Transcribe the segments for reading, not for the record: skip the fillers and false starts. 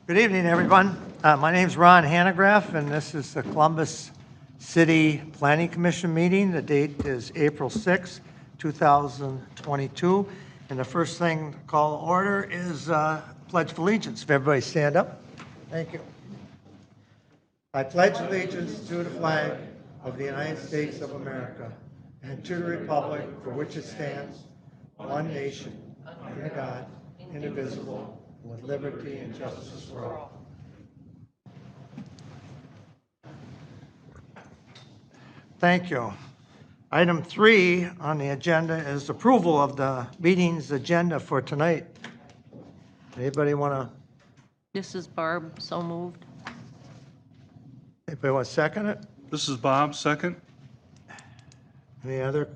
Good evening, everyone. My name is Ron Hanegraaff, and this is the Columbus City Planning Commission meeting. The date is April 6, 2022. And the first thing to call to order is Pledge of Allegiance. If everybody stand up. Thank you. I pledge allegiance to the flag of the United States of America and to the republic for which it stands, one nation, under God, indivisible, with liberty and justice for all. Thank you. Item 3 on the agenda is approval of the meeting's agenda for tonight. Anybody want to? This is Barb, so moved. Anybody want to second it? This is Bob, second. Any other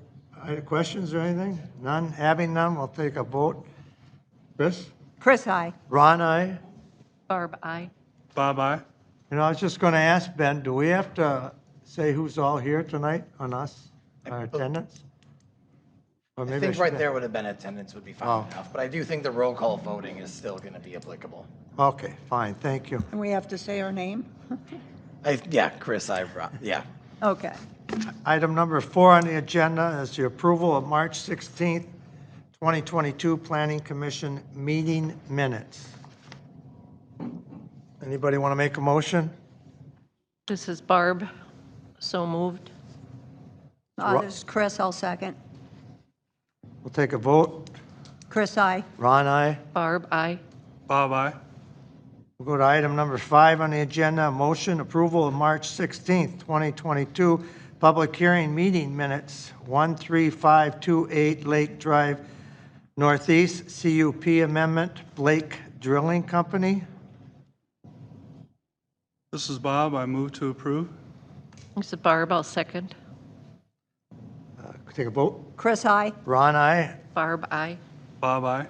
questions or anything? None? Having none, we'll take a vote. Chris? Chris, aye. Ron, aye. Barb, aye. Bob, aye. And I was just going to ask Ben, do we have to say who's all here tonight on us, our attendance? Or I maybe think should- right there would have been attendance would be fine Oh. enough, but I do think the roll call voting is still going to be applicable. Okay, fine, thank you. And we have to say our name? Yeah, Chris, yeah. Okay. Item number 4 on the agenda is the approval of March 16th, 2022 Planning Commission meeting minutes. Anybody want to make a motion? This is Barb, so moved. This is Chris, I'll second. We'll take a vote. Chris, aye. Ron, aye. Barb, aye. Bob, aye. We'll go to item number 5 on the agenda, motion approval of March 16th, 2022 public hearing meeting minutes, 13528 Lake Drive Northeast, CUP amendment, Blake Drilling Company. This is Bob. I move to approve. This is Barb, I'll second. Take a vote. Chris, aye. Ron, aye. Barb, aye. Bob, aye.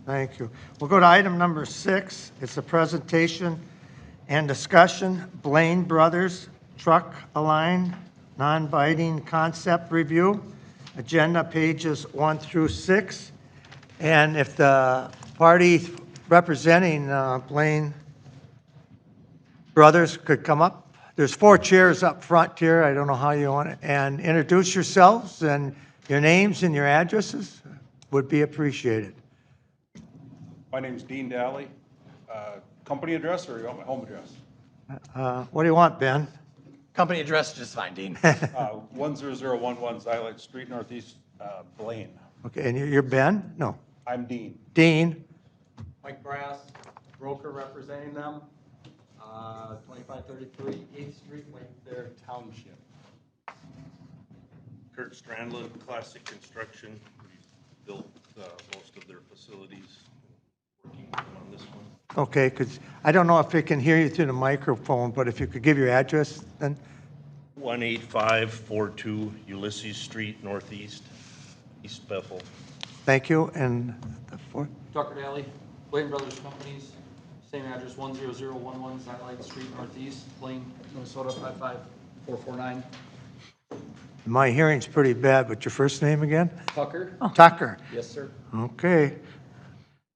Thank you. We'll go to item number 6. It's a presentation and discussion, Blaine Brothers Truck Align, non-binding concept review, agenda pages 1 through 6. And if the party representing Blaine Brothers could come up. There's 4 chairs up front here. I don't know how you want it. And introduce yourselves and your names and your addresses would be appreciated. My name's Dean Daly. Company address or you want my home address? What do you want, Ben? Company address, just fine, Dean. 10011 Xylite Street Northeast, Blaine. Okay, and you're Ben? No. I'm Dean. Dean? Mike Brass, broker representing them, 2533 8th Street, Lake Township. Kurt Strandland, Classic Construction. We've built most of their facilities, working with them on this one. Okay, because I don't know if they can hear you through the microphone, but if you could give your address, then. 18542 Ulysses Street Northeast, East Bethel. Thank you. And the 4th? Tucker Daly, Blaine Brothers Companies, same address, 10011 Xylite Street Northeast, Blaine, Minnesota 55449. My hearing's pretty bad, but your first name again? Tucker? Tucker. Yes, sir. Okay.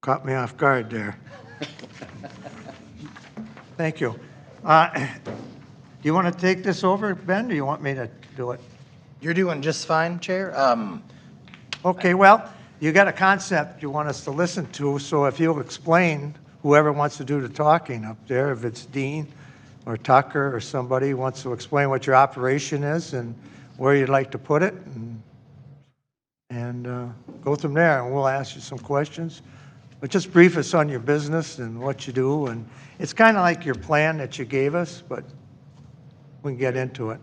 Caught me off guard there. Thank you. Do you want to take this over, Ben, or do you want me to do it? You're doing just fine, Chair. Okay, well, you got a concept you want us to listen to, so if you'll explain, whoever wants to do the talking up there, if it's Dean or Tucker or somebody who wants to explain what your operation is and where you'd like to put it, and go from there, and we'll ask you some questions. But just brief us on your business and what you do, and it's kind of like your plan that you gave us, but we can get into it.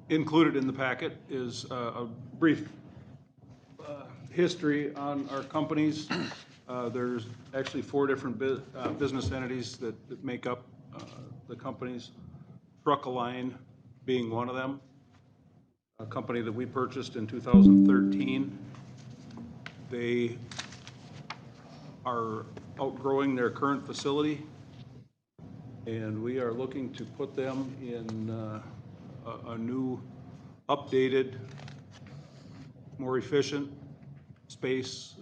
Included in the packet is a brief history on our companies. There's actually 4 different business entities that make up the companies. Truck Align being one of them, a company that we purchased in 2013. They are outgrowing their current facility, and we are looking to put them in a new, updated, more efficient space,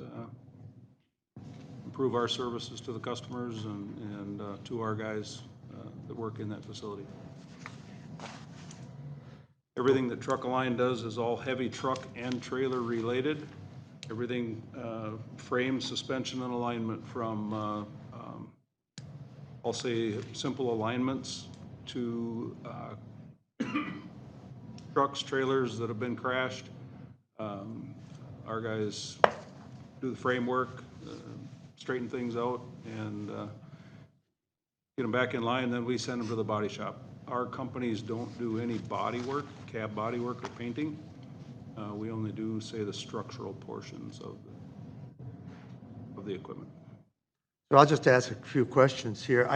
improve our services to the customers and to our guys that work in that facility. Everything that Truck Align does is all heavy truck and trailer related. Everything frame, suspension, and alignment from, I'll say, simple alignments to trucks, trailers that have been crashed. Our guys do the framework, straighten things out, and get them back in line, then we send them to the body shop. Our companies don't do any body work, cab body work or painting. We only do, say, the structural portions of the equipment. So I'll just ask a few questions here.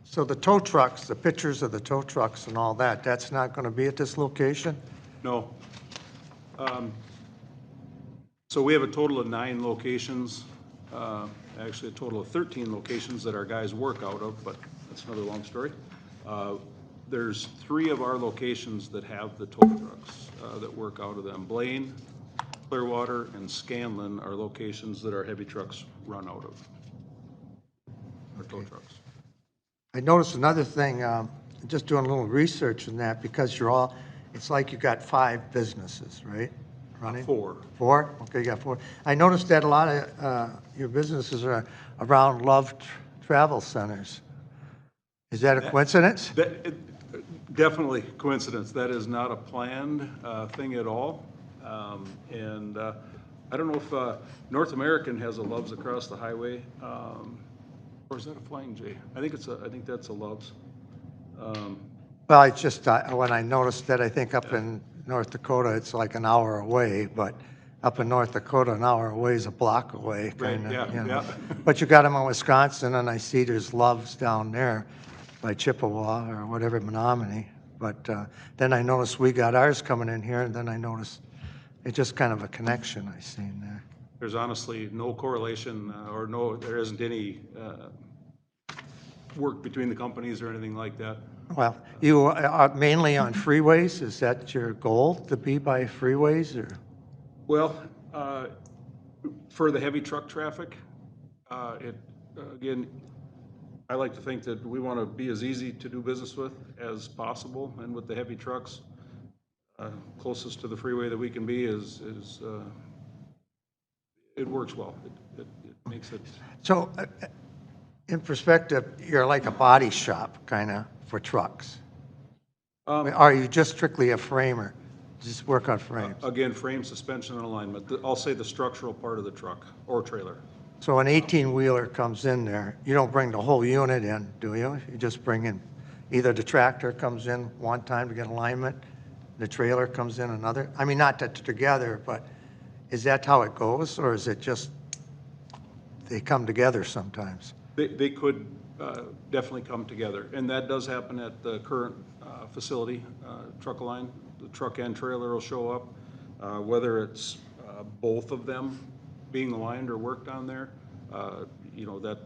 So the tow trucks, the pictures of the tow trucks and all that, that's not going to be at this location? No. So we have a total of 9 locations, actually a total of 13 locations that our guys work out of, but that's another long story. There's 3 of our locations that have the tow trucks that work out of them. Blaine, Clearwater, and Scanlon are locations that our heavy trucks run out of, our tow trucks. I noticed another thing, just doing a little research in that, because it's like you got 5 businesses, right? Running? 4. 4? Okay, you got 4. I noticed that a lot of your businesses are around Love Travel Centers. Is that a coincidence? Definitely coincidence. That is not a planned thing at all. And I don't know if North American has a Love's across the highway, or is that a Flying J? I think that's a Love's. Well, it's just, when I noticed that, I think up in North Dakota, it's like an hour away, but up in North Dakota, an hour away is a block away, Right, kind of, yeah, you know. yeah. But you got them in Wisconsin, and I see there's Love's down there by Chippewa or whatever, Menominee. But then I noticed we got ours coming in here, and then I noticed it's just kind of a connection I seen there. There's honestly no correlation, there isn't any work between the companies or anything like that. Well, you are mainly on freeways? Is that your goal, to be by freeways, or? Well, for the heavy truck traffic, again, I like to think that we want to be as easy to do business with as possible, and with the heavy trucks, closest to the freeway that we can be is it works well. It makes it. So, in perspective, you're like a body shop, kind of, for trucks. Are you just strictly a framer? Just work on frames? Again, frame, suspension, and alignment. I'll say the structural part of the truck or trailer. So an 18-wheeler comes in there, you don't bring the whole unit in, do you? You just bring in, either the tractor comes in one time to get alignment, the trailer comes in another? I mean, not that together, but is that how it goes, or is it just they come together sometimes? They could definitely come together, and that does happen at the current facility, Truck Align. The truck and trailer will show up, whether it's both of them being aligned or worked on there, you know, that.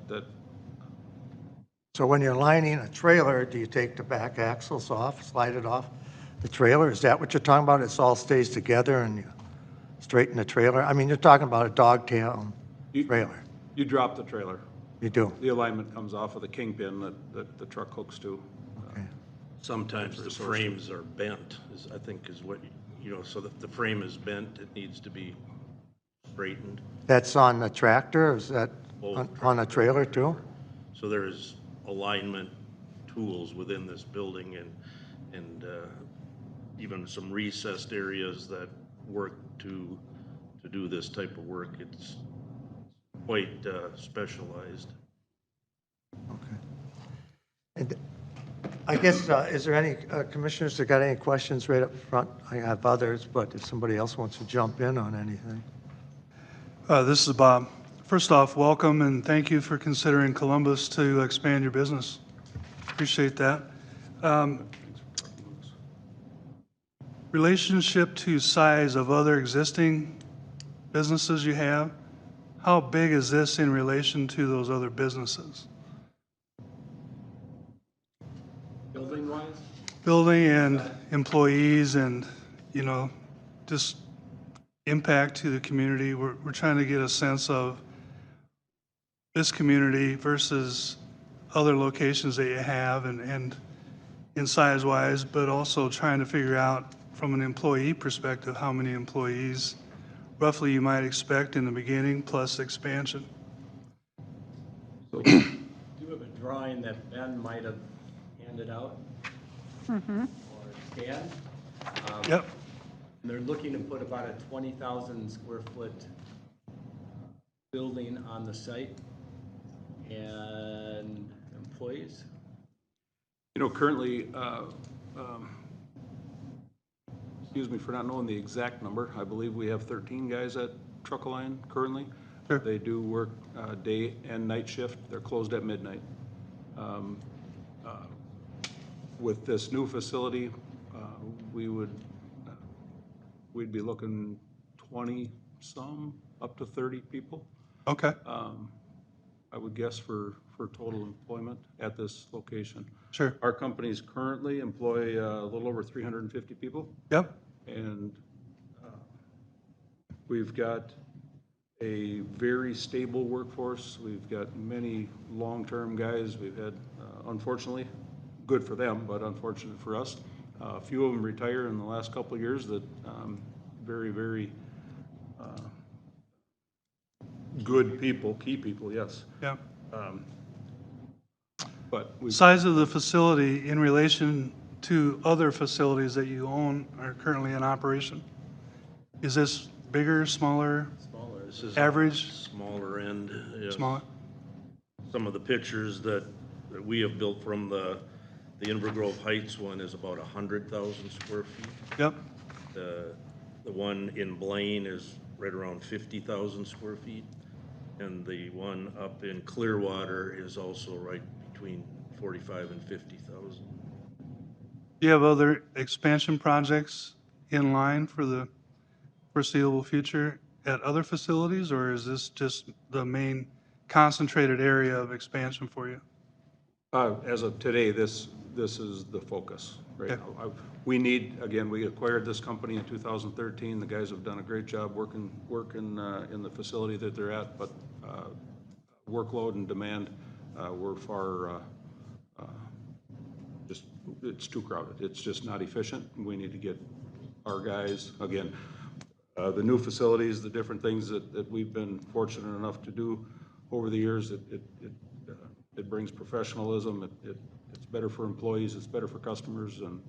So when you're lining a trailer, do you take the back axles off, slide it off the trailer? Is that what you're talking about? It all stays together and you straighten the trailer? I mean, you're talking about a dogtail trailer. You drop the trailer. You do? The alignment comes off of the kingpin that the truck hooks to. Okay. Sometimes the frames are bent, I think is what, you know, so that the frame is bent, it needs to be straightened. That's on the tractor, or is that Both. on a trailer too? So there's alignment tools within this building and even some recessed areas that work to do this type of work. It's quite specialized. Okay. And I guess, is there any commissioners that got any questions right up front? I have others, but if somebody else wants to jump in on anything. This is Bob. First off, welcome and thank you for considering Columbus to expand your business. Appreciate that. Relationship to size of other existing businesses you have, how big is this in relation to those other businesses? Building-wise? Building and employees and, you know, just impact to the community. We're trying to get a sense of this community versus other locations that you have and in size-wise, but also trying to figure out from an employee perspective, how many employees roughly you might expect in the beginning plus expansion. Do have a drawing that Ben might have handed out or scanned. Yep, And they're looking to put about a 20,000 square foot building on the site and employees. You know, currently, excuse me for not knowing the exact number, I believe we have 13 guys at Truck-A-Line currently. Sure. They do work day and night shift. They're closed at midnight. With this new facility, we'd be looking 20-some, up to 30 people, okay, I would guess, for total employment at this location. sure, Our companies currently employ a little over 350 people. yep, And we've got a very stable workforce. We've got many long-term guys. We've had, unfortunately, good for them, but unfortunate for us, a few of them retire in the last couple of years that very, very good people, key people, yes. yep. But we, Size of the facility in relation to other facilities that you own are currently in operation? Is this bigger, smaller, Smaller. This is average, smaller end. Yes. smaller? Some of the pictures that we have built from the Inver Grove Heights one is about 100,000 square feet. Yep, The one in Blaine is right around 50,000 square feet. And the one up in Clearwater is also right between 45 and 50,000. do you have other expansion projects in line for the foreseeable future at other facilities, or is this just the main concentrated area of expansion for you? as of today, this is the focus right Okay. now. We need, again, we acquired this company in 2013. The guys have done a great job working in the facility that they're at, but workload and demand, we're far, just, it's too crowded. It's just not efficient. We need to get our guys, again, the new facilities, the different things that we've been fortunate enough to do over the years, it brings professionalism. It's better for employees, it's better for customers, and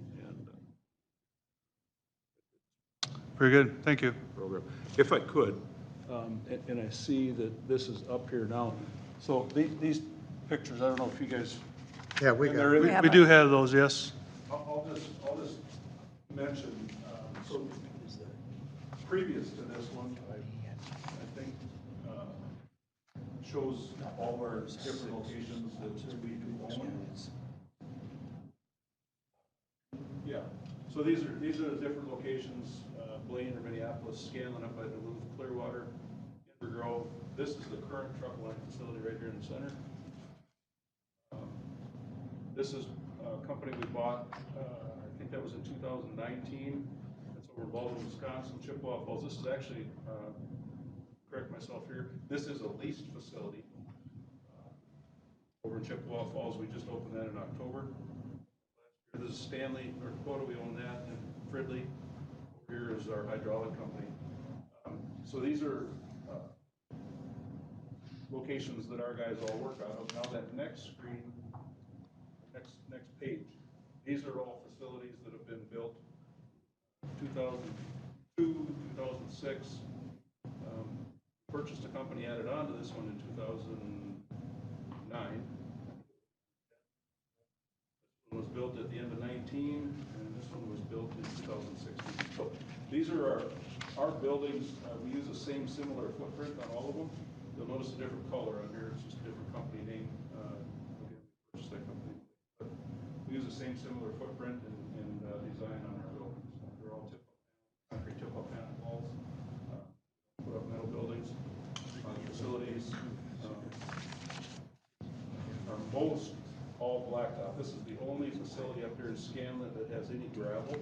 Very good, thank you. program. If I could, and I see that this is up here now, so these pictures, I don't know if you guys. Yeah, we and got they're it. in- We do have those, yes. I'll just mention, so previous to this one, I think, shows all our different locations that we do own. Yeah, so these are the different locations, Blaine or Minneapolis, Scanlon up by Duluth, Clearwater, Inver Grove. This is the current Truck-A-Line facility right here in the center. This is a company we bought, I think that was in 2019. It's over in Baldwin, Wisconsin, Chippewa Falls. This is actually, correct myself here, this is a leased facility over in Chippewa Falls. We just opened that in October. This is Stanley, or Dakota, we own that, and Fridley. Over here is our hydraulic company. So these are locations that our guys all work out of. Now that next screen, next page, these are all facilities that have been built 2002, 2006. Purchased a company, added on to this one in 2009. This one was built at the end of 19, and this one was built in 2016. So these are our buildings. We use the same similar footprint on all of them. You'll notice a different color on here. It's just a different company name. Again, we purchased that company. But we use the same similar footprint and design on our buildings. They're all concrete tip-up panel walls. Put up metal buildings. Facilities are most all blacktop. This is the only facility up here in Scanlon that has any gravel.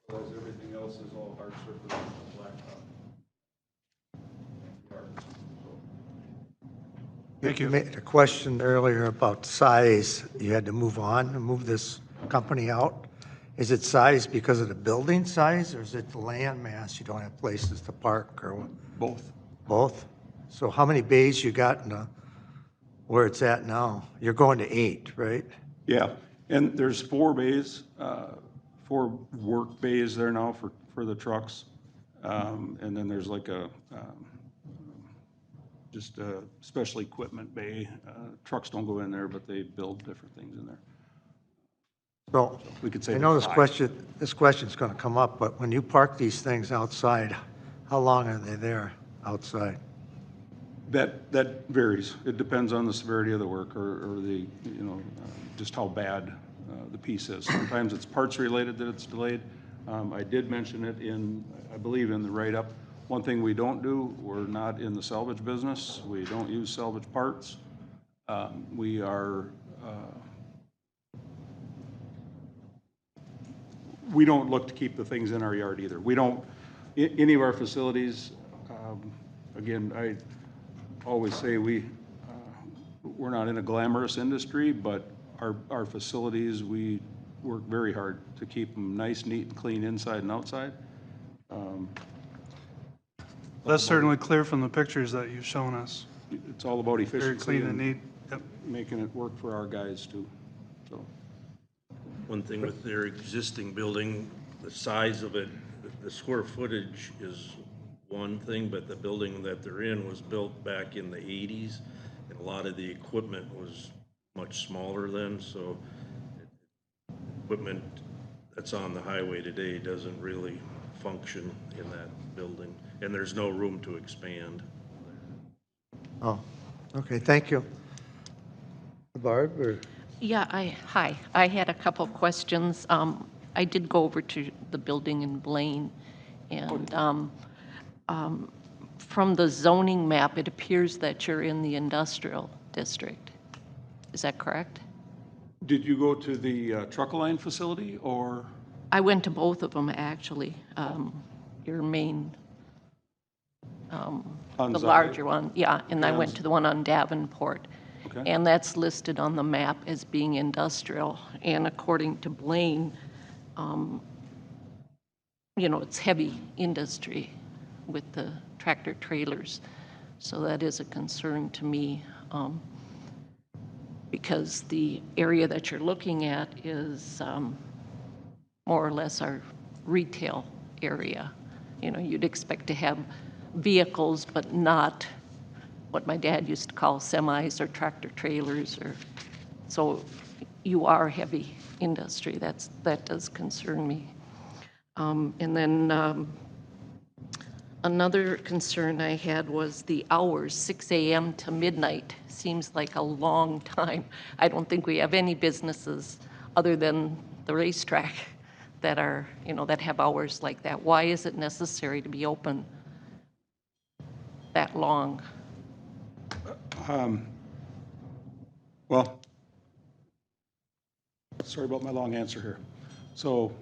Otherwise, everything else is all hard surface blacktop. Thank you. made a question earlier about size. You had to move on and move this company out. Is it size because of the building size, or is it the land mass? You don't have places to park, or Both. both? So how many bays you got in where it's at now? You're going to 8, right? Yeah, and there's 4 bays, 4 work bays there now for the trucks. And then there's like just a special equipment bay. Trucks don't go in there, but they build different things in there. So We could say I know there's 5. this question's going to come up, but when you park these things outside, how long are they there outside? That varies. It depends on the severity of the work or the, just how bad the piece is. Sometimes it's parts related that it's delayed. I did mention it I believe in the write-up. One thing we don't do, we're not in the salvage business. We don't use salvage parts. We don't look to keep the things in our yard either. We don't, any of our facilities, again, I always say we're not in a glamorous industry, but our facilities, we work very hard to keep them nice, neat, and clean inside and outside. That's certainly clear from the pictures that you've shown us. It's all about Very efficiency clean and and neat. Yep. making it work for our guys too, so. One thing with their existing building, the size of it, the square footage is one thing, but the building that they're in was built back in the 80s, and a lot of the equipment was much smaller then, so equipment that's on the highway today doesn't really function in that building, and there's no room to expand. Oh, okay, thank you. Barb, or? Yeah, hi. I had a couple questions. I did go over to the building in Blaine, and from the zoning map, it appears that you're in the industrial district. Is that correct? Did you go to the truck-line facility or? I went to both of them, actually. Your main, On the Xylee? larger one, yeah, and I Yeah. went to the one on Davenport. Okay. And that's listed on the map as being industrial. And according to Blaine, it's heavy industry with the tractor trailers. So that is a concern to me, because the area that you're looking at is more or less our retail area. You'd expect to have vehicles, but not what my dad used to call semis or tractor trailers, so you are heavy industry. That does concern me. And then another concern I had was the hours, 6 a.m. to midnight. Seems like a long time. I don't think we have any businesses other than the racetrack that are, that have hours like that. Why is it necessary to be open that long? Well, sorry about my long answer here. So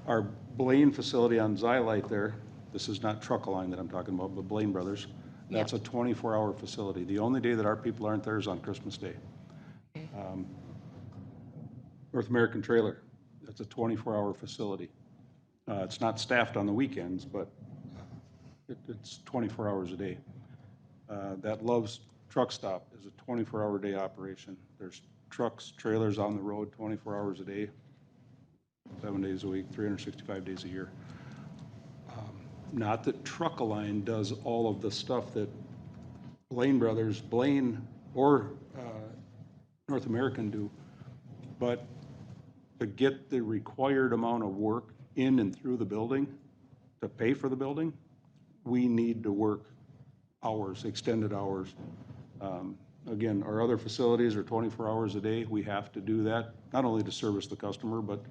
our Blaine facility on Xylite there, this is not Truck-A-Line that I'm talking about, but Blaine Brothers, that's a 24-hour facility. The only day that our people aren't there is on Christmas Day. Okay. North American Trailer, that's a 24-hour facility. It's not staffed on the weekends, but it's 24 hours a day. That Love's Truck Stop is a 24-hour day operation. There's trucks, trailers on the road 24 hours a day, 7 days a week, 365 days a year. Not that Truck-A-Line does all of the stuff that Blaine or North American do, but to get the required amount of work in and through the building, to pay for the building, we need to work hours, extended hours. Again, our other facilities are 24 hours a day. We have to do that, not only to service the customer, but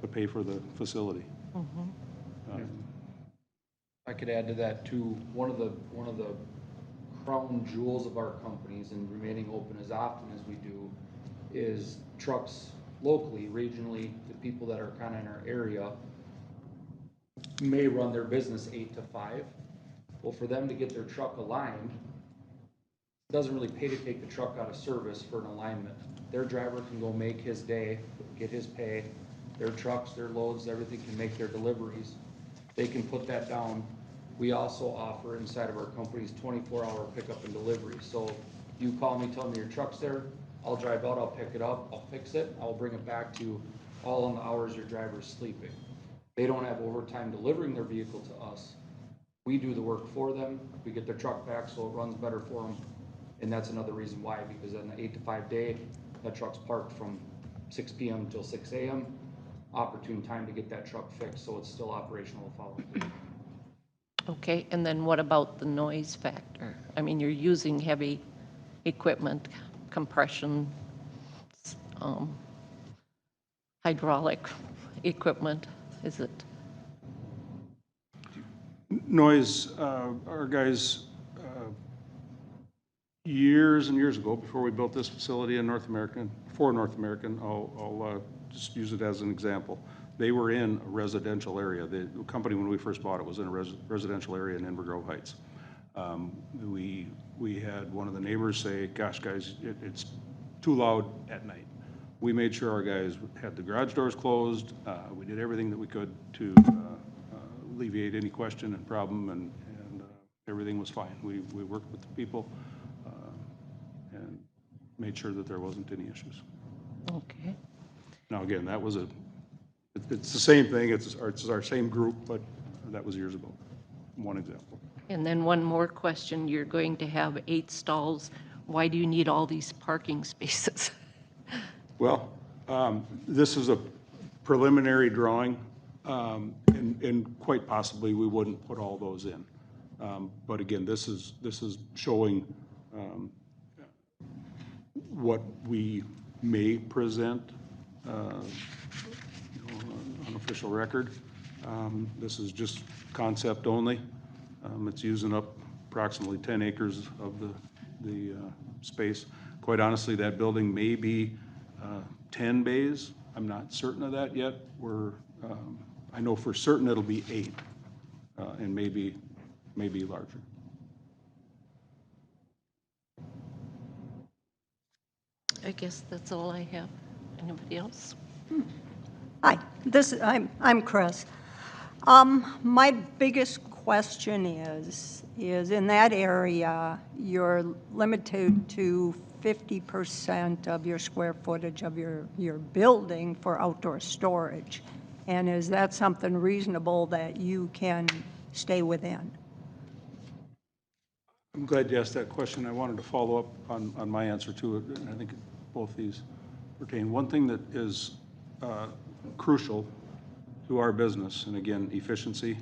to pay for the facility. I could add to that too, one of the crown jewels of our companies and remaining open as often as we do is trucks locally, regionally, the people that are kind of in our area may run their business 8 to 5, Well, for them to get their truck aligned, it doesn't really pay to take the truck out of service for an alignment. Their driver can go make his day, get his pay, their trucks, their loads, everything can make their deliveries. They can put that down. We also offer inside of our company's 24-hour pickup and delivery. So you call me, tell me your truck's there, I'll drive out, I'll pick it up, I'll fix it, I'll bring it back to you all in the hours your driver's sleeping. They don't have overtime delivering their vehicle to us. We do the work for them, we get their truck back so it runs better for them. And that's another reason why, because on the 8 to 5 day, that truck's parked from 6 PM till 6 AM. Opportune time to get that truck fixed so it's still operational the following day. Okay, and then what about the noise factor? I mean, you're using heavy equipment, compression, um, hydraulic equipment, is it? Noise, our guys, years and years ago, before we built this facility in North American, for North American, I'll just use it as an example. They were in a residential area. The company, when we first bought it, was in a residential area in Inver Grove Heights. We had one of the neighbors say, gosh, guys, it's too loud at night. We made sure our guys had the garage doors closed. We did everything that we could to alleviate any question and problem, and everything was fine. We worked with the people and made sure that there wasn't any issues. Okay. Now, again, that was it's the same thing, it's our same group, but that was years ago, one example. And then one more question, you're going to have 8 stalls. Why do you need all these parking spaces? Well, this is a preliminary drawing, and quite possibly we wouldn't put all those in. But again, this is showing what we may present on official record. This is just concept only. It's using up approximately 10 acres of the space. Quite honestly, that building may be 10 bays. I'm not certain of that yet. I know for certain it'll be 8, and maybe larger. I guess that's all I have. Anybody else? Hi, I'm Chris. My biggest question is in that area, you're limited to 50% of your square footage of your building for outdoor storage. And is that something reasonable that you can stay within? I'm glad you asked that question. I wanted to follow up on my answer to it, and I think both these pertain. One thing that is crucial to our business, and again, efficiency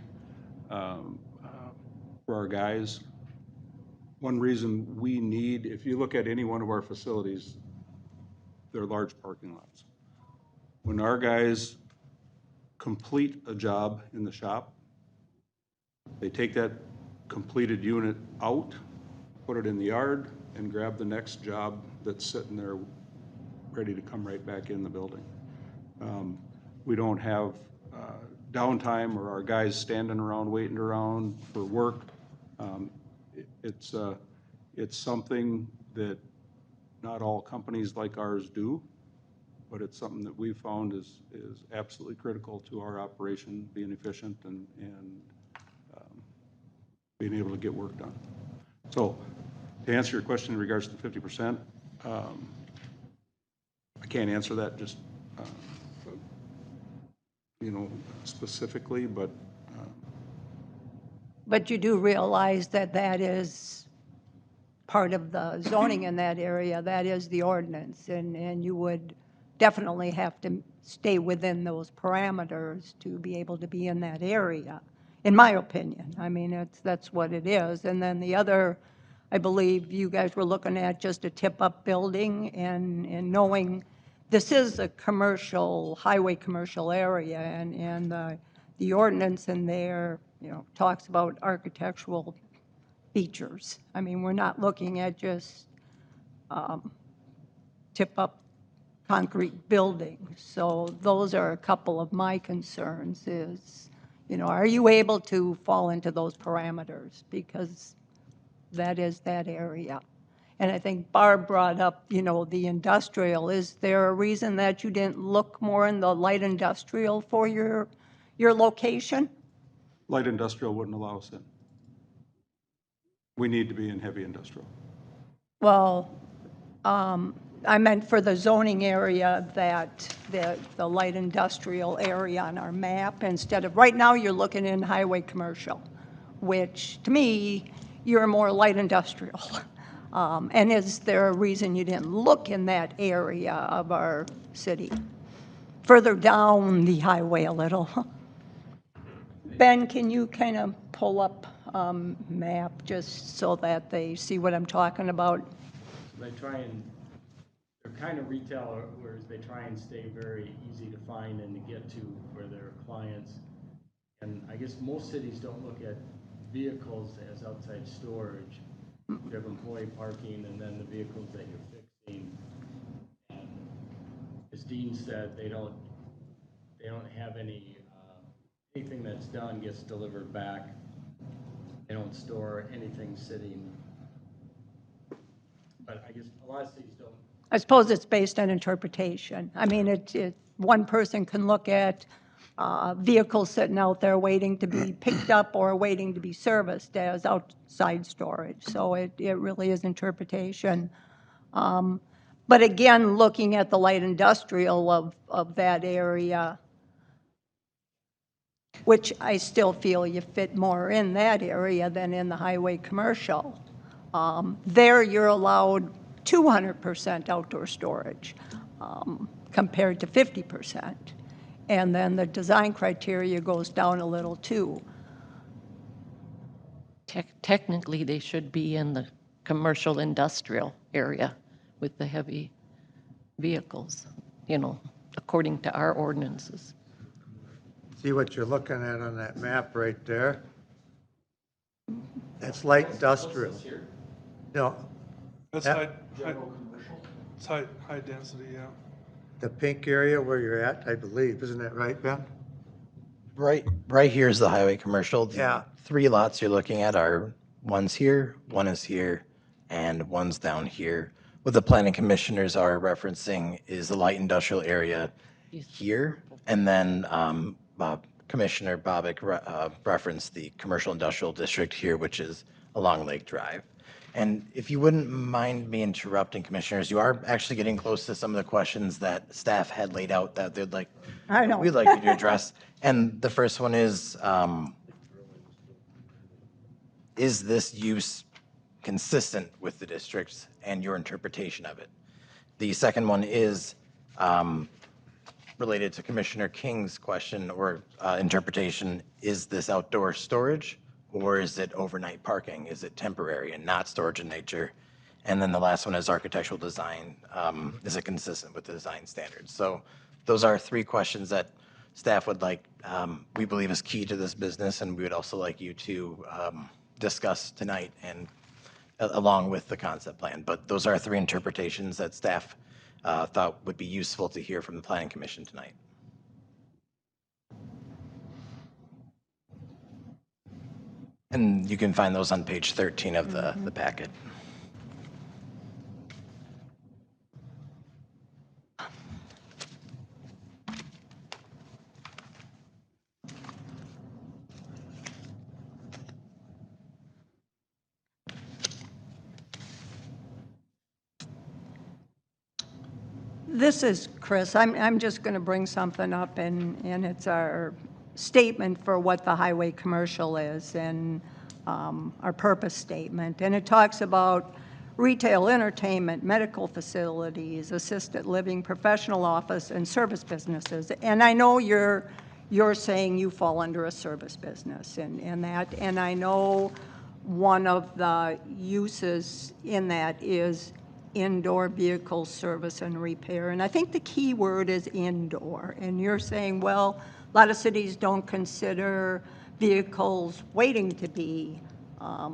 for our guys. One reason we need, if you look at any one of our facilities, they're large parking lots. When our guys complete a job in the shop, they take that completed unit out, put it in the yard, and grab the next job that's sitting there ready to come right back in the building. We don't have downtime or our guys standing around, waiting around for work. It's something that not all companies like ours do, but it's something that we've found is absolutely critical to our operation, being efficient and being able to get work done. So to answer your question in regards to the 50%, I can't answer that just specifically, but But you do realize that that is part of the zoning in that area, that is the ordinance, and you would definitely have to stay within those parameters to be able to be in that area, in my opinion. I mean, that's what it is. And then the other, I believe you guys were looking at just a tip-up building and knowing this is a highway commercial area, and the ordinance in there, talks about architectural features. I mean, we're not looking at just tip-up concrete buildings. So those are a couple of my concerns is, You know, are you able to fall into those parameters? Because that is that area. And I think Barb brought up, you know, the industrial. Is there a reason that you didn't look more in the light industrial for your location? Light industrial wouldn't allow us in. We need to be in heavy industrial. Well, I meant for the zoning area, that the light industrial area on our map, instead of, right now, you're looking in highway commercial, which, to me, you're more light industrial. And is there a reason you didn't look in that area of our city? Further down the highway a little. Ben, can you kind of pull up map just so that they see what I'm talking about? They try and, they're kind of retail, whereas they try and stay very easy to find and to get to for their clients. And I guess most cities don't look at vehicles as outside storage. You have employee parking and then the vehicles that you're fixing. And as Dean said, they don't have any, anything that's done gets delivered back. They don't store anything sitting. But I guess a lot of cities don't. I suppose it's based on interpretation. I mean, one person can look at vehicles sitting out there waiting to be picked up or waiting to be serviced as outside storage. So it really is interpretation. But again, looking at the light industrial of that area, which I still feel you fit more in that area than in the highway commercial. There, you're allowed 200% outdoor storage compared to 50%. And then the design criteria goes down a little too. Technically, they should be in the commercial industrial area with the heavy vehicles, you know, according to our ordinances. See what you're looking at on that map right there? That's light industrial. No, That's Yep. high density, yeah. the pink area where you're at, I believe, isn't that right, Ben? Right here is the highway commercial. The Yeah. 3 lots you're looking at are, one's here, one is here, and one's down here. What the planning commissioners are referencing is the light industrial area here, and then Commissioner Bobick referenced the commercial industrial district here, which is along Lake Drive. And if you wouldn't mind me interrupting, commissioners, you are actually getting close to some of the questions that staff had laid out that they'd like, I know. we'd like you to address. And the first one is this use consistent with the districts and your interpretation of it? The second one is related to Commissioner King's question or interpretation. Is this outdoor storage or is it overnight parking? Is it temporary and not storage in nature? And then the last one is architectural design. Is it consistent with the design standards? So those are 3 questions that staff would like, we believe is key to this business, and we would also like you to discuss tonight and along with the concept plan. But those are 3 interpretations that staff thought would be useful to hear from the Planning Commission tonight. And you can find those on page 13 of the packet. This is Chris. I'm just going to bring something up, and it's our statement for what the highway commercial is, and our purpose statement. And it talks about retail, entertainment, medical facilities, assisted living, professional office, and service businesses. And I know you're saying you fall under a service business and that, and I know one of the uses in that is indoor vehicle service and repair. And I think the key word is indoor. And you're saying, well, a lot of cities don't consider vehicles waiting to be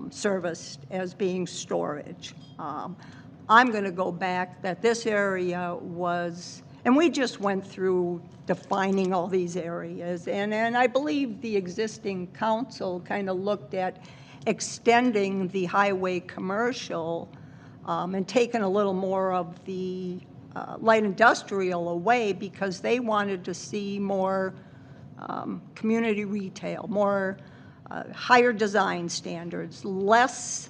serviced as being storage. I'm going to go back that this area was And we just went through defining all these areas, and I believe the existing council kind of looked at extending the highway commercial and taking a little more of the light industrial away because they wanted to see more community retail, more higher design standards, less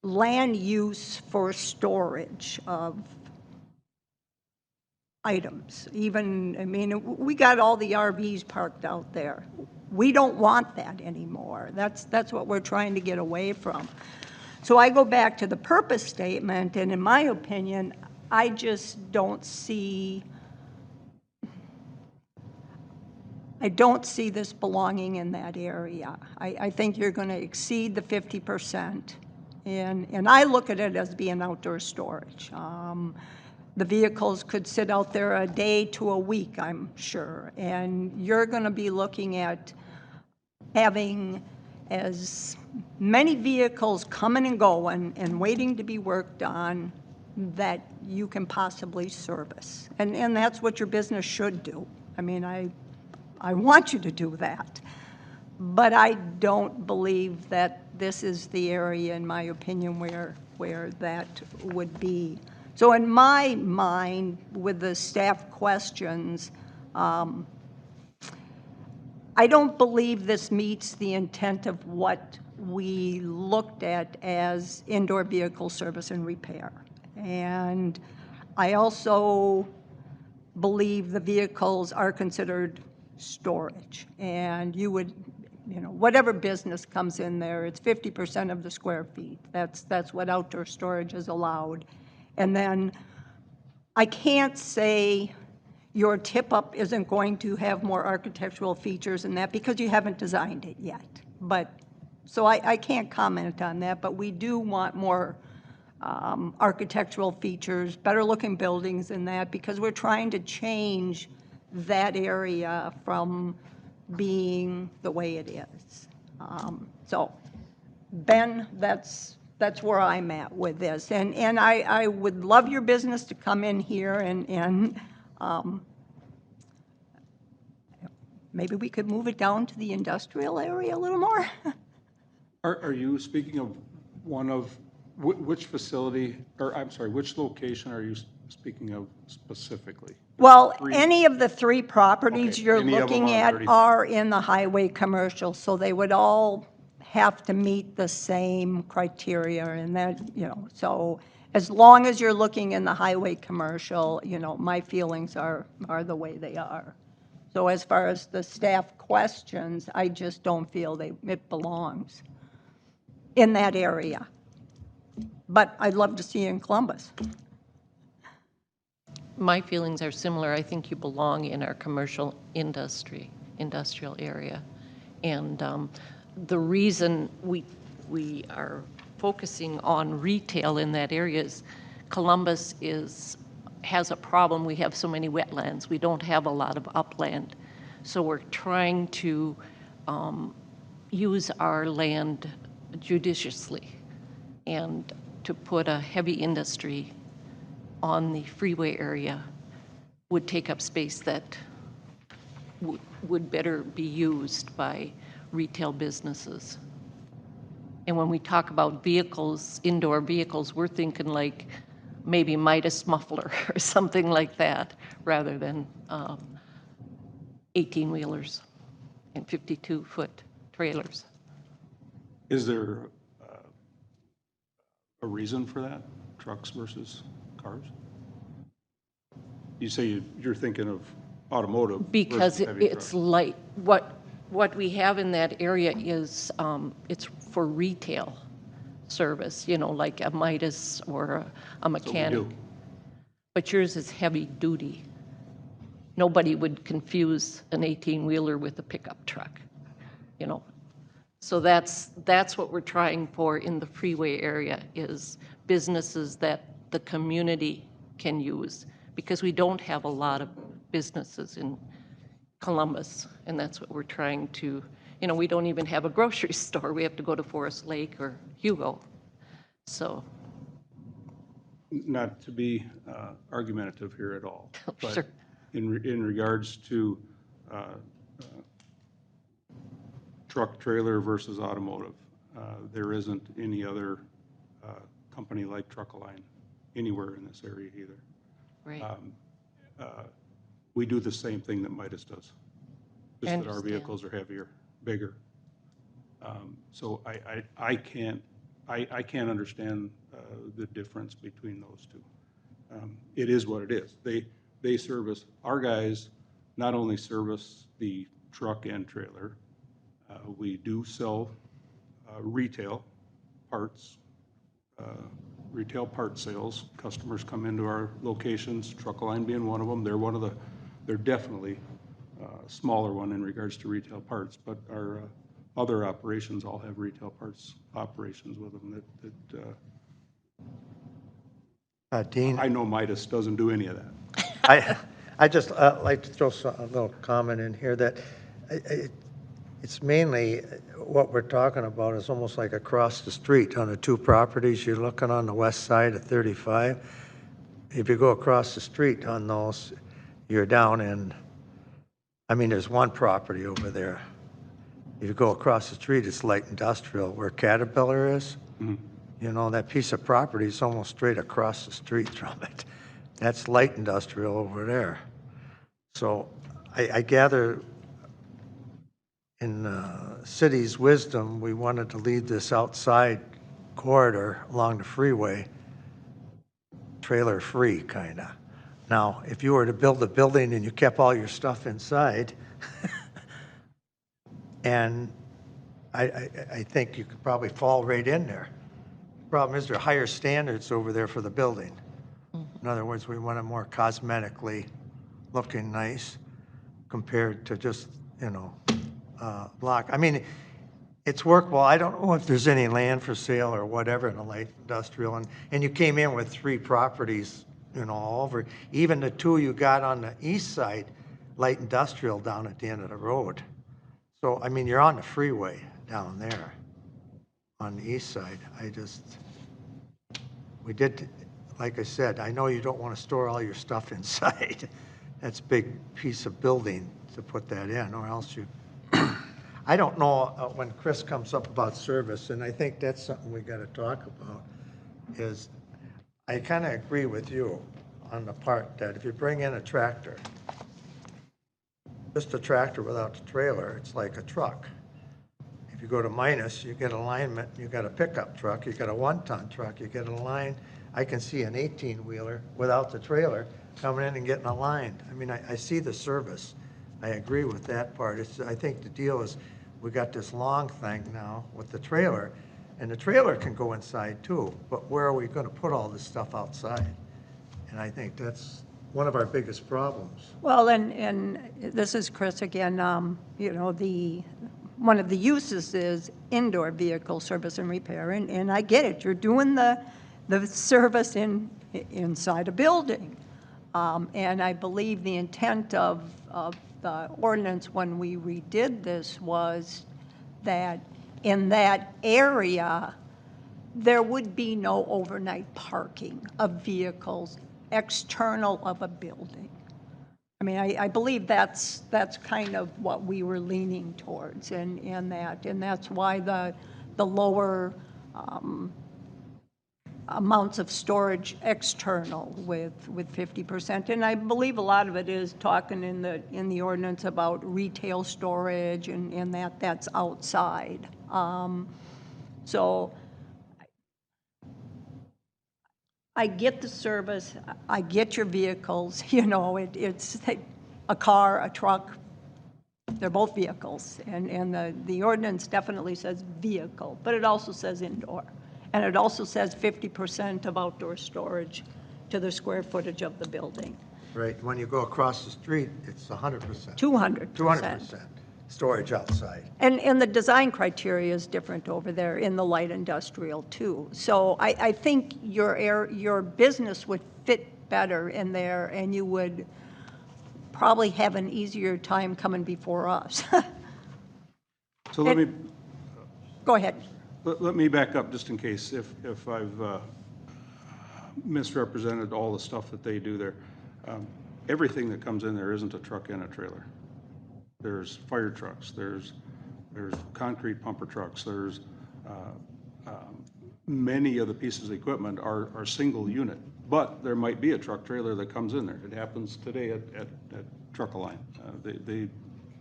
land use for storage of items. Even, I mean, we got all the RVs parked out there. We don't want that anymore. That's what we're trying to get away from. So I go back to the purpose statement, and in my opinion, I just don't see this belonging in that area. I think you're going to exceed the 50%, and I look at it as being outdoor storage. The vehicles could sit out there a day to a week, I'm sure, and you're going to be looking at having as many vehicles coming and going and waiting to be worked on that you can possibly service. And that's what your business should do. I mean, I want you to do that. But I don't believe that this is the area, in my opinion, where that would be. So in my mind, with the staff questions, I don't believe this meets the intent of what we looked at as indoor vehicle service and repair. And I also believe the vehicles are considered storage. And you would, whatever business comes in there, it's 50% of the square feet. That's what outdoor storage is allowed. And then I can't say your tip-up isn't going to have more architectural features and that because you haven't designed it yet. But, so I can't comment on that, but we do want more architectural features, better-looking buildings and that, because we're trying to change that area from being the way it is. So, Ben, that's where I'm at with this. And I would love your business to come in here and maybe we could move it down to the industrial area a little more. Are you speaking of one of, which facility, or I'm sorry, which location are you speaking of specifically? Well, Three. any of the three properties Okay, you're any of them looking on at 35. are in the highway commercial, so they would all have to meet the same criteria, and that, so as long as you're looking in the highway commercial, my feelings are the way they are. So as far as the staff questions, I just don't feel it belongs in that area. But I'd love to see it in Columbus. My feelings are similar. I think you belong in our commercial industrial area. And the reason we are focusing on retail in that area is Columbus has a problem. We have so many wetlands. We don't have a lot of upland. So we're trying to use our land judiciously and to put a heavy industry on the freeway area would take up space that would better be used by retail businesses. And when we talk about vehicles, indoor vehicles, we're thinking like maybe Midas muffler or something like that, rather than 18-wheelers and 52-foot trailers. Is there a reason for that, trucks versus cars? You say you're thinking of automotive Because versus heavy it's trucks. light. What we have in that area is, it's for retail service, like a Midas or a mechanic. do. But yours is heavy duty. Nobody would confuse an 18-wheeler with a pickup truck, So that's what we're trying for in the freeway area, is businesses that the community can use, because we don't have a lot of businesses in Columbus, and that's what we're trying to, we don't even have a grocery store. We have to go to Forest Lake or Hugo. So not to be argumentative here at all, but Sure. in regards to truck, trailer versus automotive, there isn't any other company like Truck-A-Line anywhere in this area either. Right. We do the same thing that Midas does, just that our Understand. vehicles are heavier, bigger. So I can't understand the difference between those two. It is what it is. They service, our guys not only service the truck and trailer, we do sell retail parts, retail part sales. Customers come into our locations, Truck-A-Line being one of them. They're definitely a smaller one in regards to retail parts, but our other operations all have retail parts operations with them that Dean? I know Midas doesn't do any of that. I just like to throw a little comment in here that it's mainly what we're talking about is almost like across the street on the two properties. You're looking on the west side of 35. If you go across the street on those, you're down in, I mean, there's one property over there. If you go across the street, it's light industrial where Caterpillar is. You know, that piece of property is almost straight across the street from it. That's light industrial over there. So I gather in the city's wisdom, we wanted to leave this outside corridor along the freeway trailer-free, kind of. Now, if you were to build a building and you kept all your stuff inside, and I think you could probably fall right in there. Problem is, there are higher standards over there for the building. In other words, we want it more cosmetically looking nice compared to just, you know, block. I mean, it's workable. I don't know if there's any land for sale or whatever in the light industrial. And you came in with 3 properties, you know, all over. Even the 2 you got on the east side, light industrial down at the end of the road. So, I mean, you're on the freeway down there on the east side. We did, like I said, I know you don't want to store all your stuff inside. That's a big piece of building to put that in, or else you, I don't know when Chris comes up about service, and I think that's something we got to talk about, is I kind of agree with you on the part that if you bring in a tractor, just a tractor without the trailer, it's like a truck. If you go to Midas, you get alignment, you got a pickup truck, you got a 1-ton truck, you get a line. I can see an 18-wheeler without the trailer coming in and getting aligned. I mean, I see the service. I agree with that part. I think the deal is we got this long thing now with the trailer, and the trailer can go inside too, but where are we going to put all this stuff outside? And I think that's one of our biggest problems. Well, and this is Chris again, you know, one of the uses is indoor vehicle service and repair, and I get it, you're doing the service inside a building. And I believe the intent of the ordinance when we redid this was that in that area, there would be no overnight parking of vehicles external of a building. I mean, I believe that's kind of what we were leaning towards in that, and that's why the lower amounts of storage external with 50%. And I believe a lot of it is talking in the ordinance about retail storage and that's outside. So I get the service, I get your vehicles, you know, it's a car, a truck, they're both vehicles. And the ordinance definitely says vehicle, but it also says indoor. And it also says 50% of outdoor storage to the square footage of the building. Right, when you go across the street, it's 100%. 200%. 200% storage outside. And the design criteria is different over there in the light industrial too. So I think your business would fit better in there, and you would probably have an easier time coming before us. So let me, Go ahead. let me back up just in case if I've misrepresented all the stuff that they do there. Everything that comes in there isn't a truck and a trailer. There's fire trucks, there's concrete pumper trucks, there's many of the pieces of equipment are single unit, but there might be a truck trailer that comes in there. It happens today at Truck-A-Line.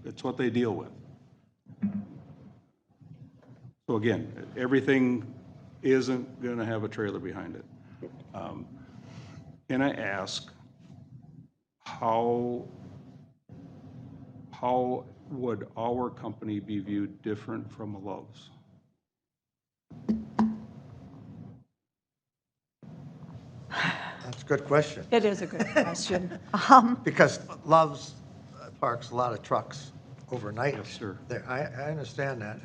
It's what they deal with. So again, everything isn't going to have a trailer behind it. Can I ask, how would our company be viewed different from a Love's? That's a good question, It is a good question. because Love's parks a lot of trucks overnight. Yes, sir. There, I understand that.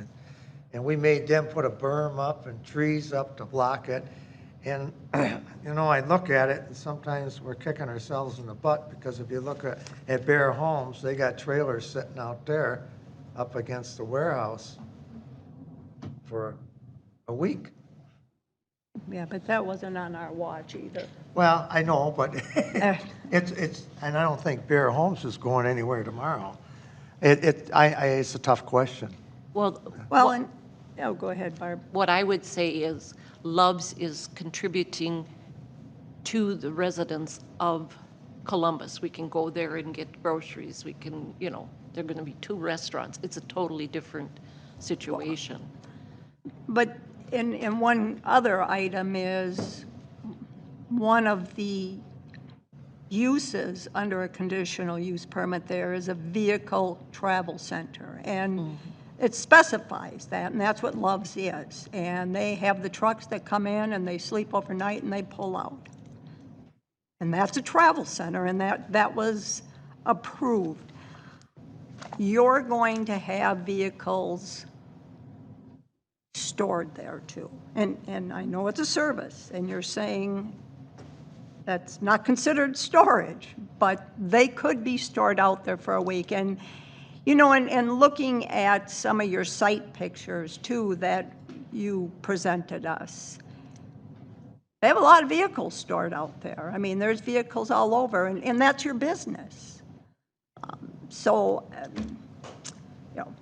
And we made them put a berm up and trees up to block it. And, you know, I look at it, and sometimes we're kicking ourselves in the butt, because if you look at Bear Homes, they got trailers sitting out there up against the warehouse for a week. Yeah, but that wasn't on our watch either. Well, I know, but it's, and I don't think Bear Homes is going anywhere tomorrow. It's a tough question. Well, Well, and, oh, go ahead, Barb. what I would say is Love's is contributing to the residents of Columbus. We can go there and get groceries. We can, you know, there are going to be 2 restaurants. It's a totally different situation. But in one other item is, one of the uses under a conditional use permit there is a vehicle travel center. And it specifies that, and that's what Love's is. And they have the trucks that come in and they sleep overnight and they pull out. And that's a travel center, and that was approved. You're going to have vehicles stored there too. And I know it's a service, and you're saying that's not considered storage, but they could be stored out there for a week. And, you know, and looking at some of your site pictures too that you presented us, they have a lot of vehicles stored out there. I mean, there's vehicles all over, and that's your business. You know,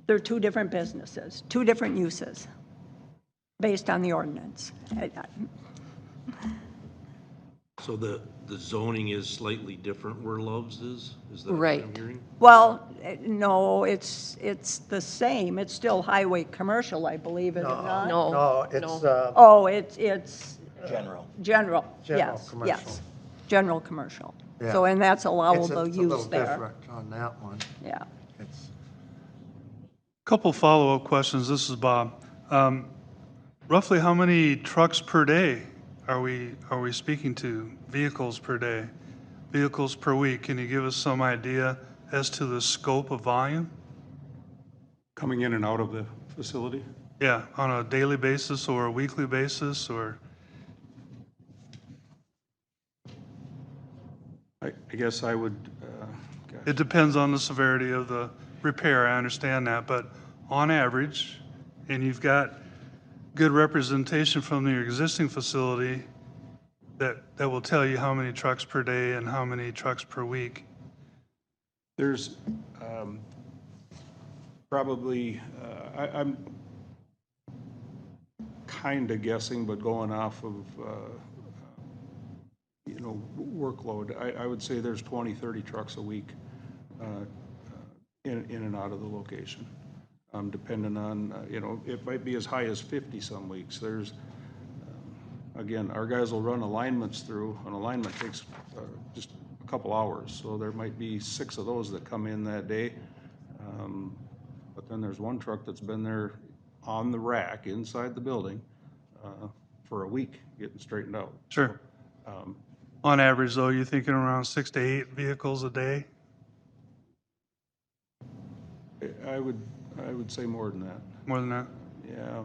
they're 2 different businesses, 2 different uses, based on the ordinance. So the zoning is slightly different where Love's is? Is that what Right. I'm hearing? Well, no, it's the same. It's still highway commercial, I believe, is it not? No. No, it's, Oh, it's General. general, General yes, commercial. yes. General commercial. Yeah. So, and that's it's allowable a use little there. different on that one. Yeah. It's, Couple follow-up questions. This is Bob. Roughly how many trucks per day are we speaking to? Vehicles per day? Vehicles per week? Can you give us some idea as to the scope of volume? Coming in and out of the facility? Yeah, on a daily basis or a weekly basis, or? I guess I would, It depends on the severity of the repair, I understand that, but on average, and you've got good representation from your existing facility that will tell you how many trucks per day and how many trucks per week. there's probably, I'm kind of guessing, but going off of, you know, workload, I would say there's 20, 30 trucks a week in and out of the location, depending on, you know, it might be as high as 50 some weeks. There's, again, our guys will run alignments through. An alignment takes just a couple hours, so there might be 6 of those that come in that day. But then there's one truck that's been there on the rack inside the building for a week getting straightened out. Sure. On average, though, you're thinking around 6 to 8 vehicles a day? I would say more than that. More than that? Yeah.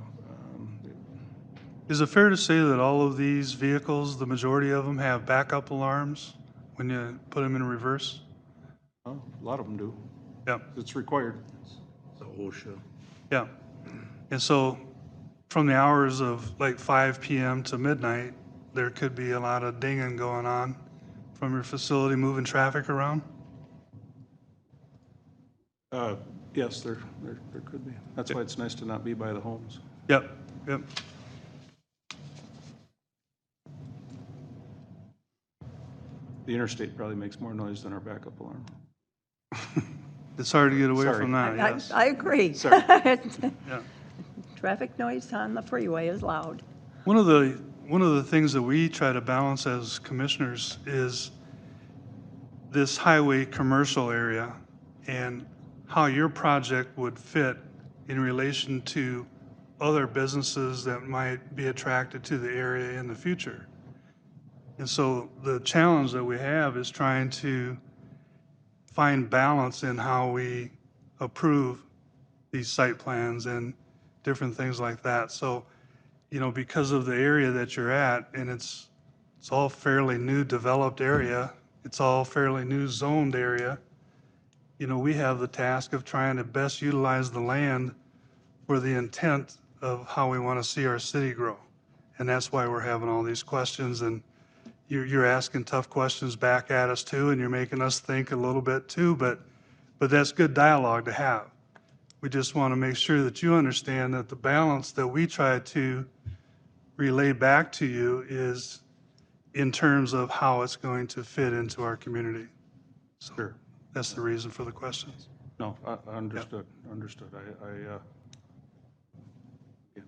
Is it fair to say that all of these vehicles, the majority of them, have backup alarms when you put them in reverse? Well, a lot of them do. Yeah, It's required. So OSHA. yeah. And so from the hours of like 5 PM to midnight, there could be a lot of dinging going on from your facility, moving traffic around? Yes, there could be. That's why it's nice to not be by the homes. Yep, yep. The interstate probably makes more noise than our backup alarm. It's hard to get away Sorry. from that, I yes. I agree. Sorry. Yeah. Traffic noise on the freeway is loud. One of the things that we try to balance as commissioners is this highway commercial area and how your project would fit in relation to other businesses that might be attracted to the area in the future. And so the challenge that we have is trying to find balance in how we approve these site plans and different things like that. So, because of the area that you're at, and it's all fairly new developed area, it's all fairly new zoned area, we have the task of trying to best utilize the land for the intent of how we want to see our city grow. And that's why we're having all these questions, and you're asking tough questions back at us too, and you're making us think a little bit too, but that's good dialogue to have. We just want to make sure that you understand that the balance that we try to relay back to you is in terms of how it's going to fit into our community. So Sure. that's the reason for the questions. No, understood. And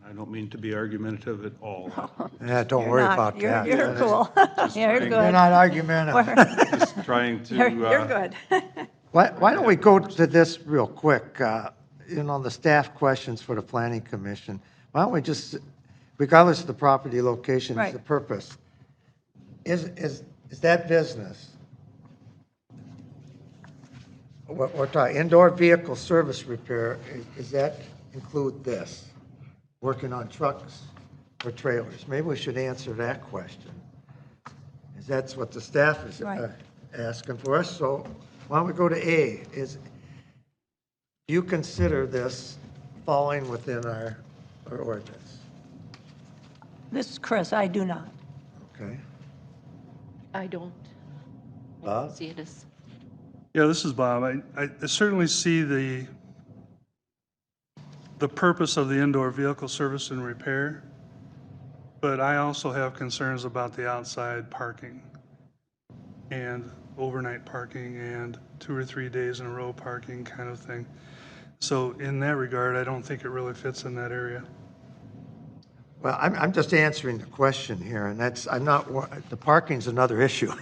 I don't mean to be argumentative at all. Yeah, don't You're worry not. about that. You're cool. You're trying- You're good. not argumentative. Just trying to. You're good. Why don't we go to this real quick? The staff questions for the planning commission. Why don't we just, regardless of the property location, is the Right. purpose. Is that business? We're talking indoor vehicle service repair, does that include this? Working on trucks or trailers? Maybe we should answer that question. Is that's what the staff is Right. asking for us? So why don't we go to A? Do you consider this falling within our ordinance? This is Chris, I do not. Okay. I don't Bob? see it as, Yeah, this is Bob. I certainly see the purpose of the indoor vehicle service and repair, but I also have concerns about the outside parking and overnight parking and 2 or 3 days in a row parking kind of thing. So in that regard, I don't think it really fits in that area. Well, I'm just answering the question here, and the parking's another issue.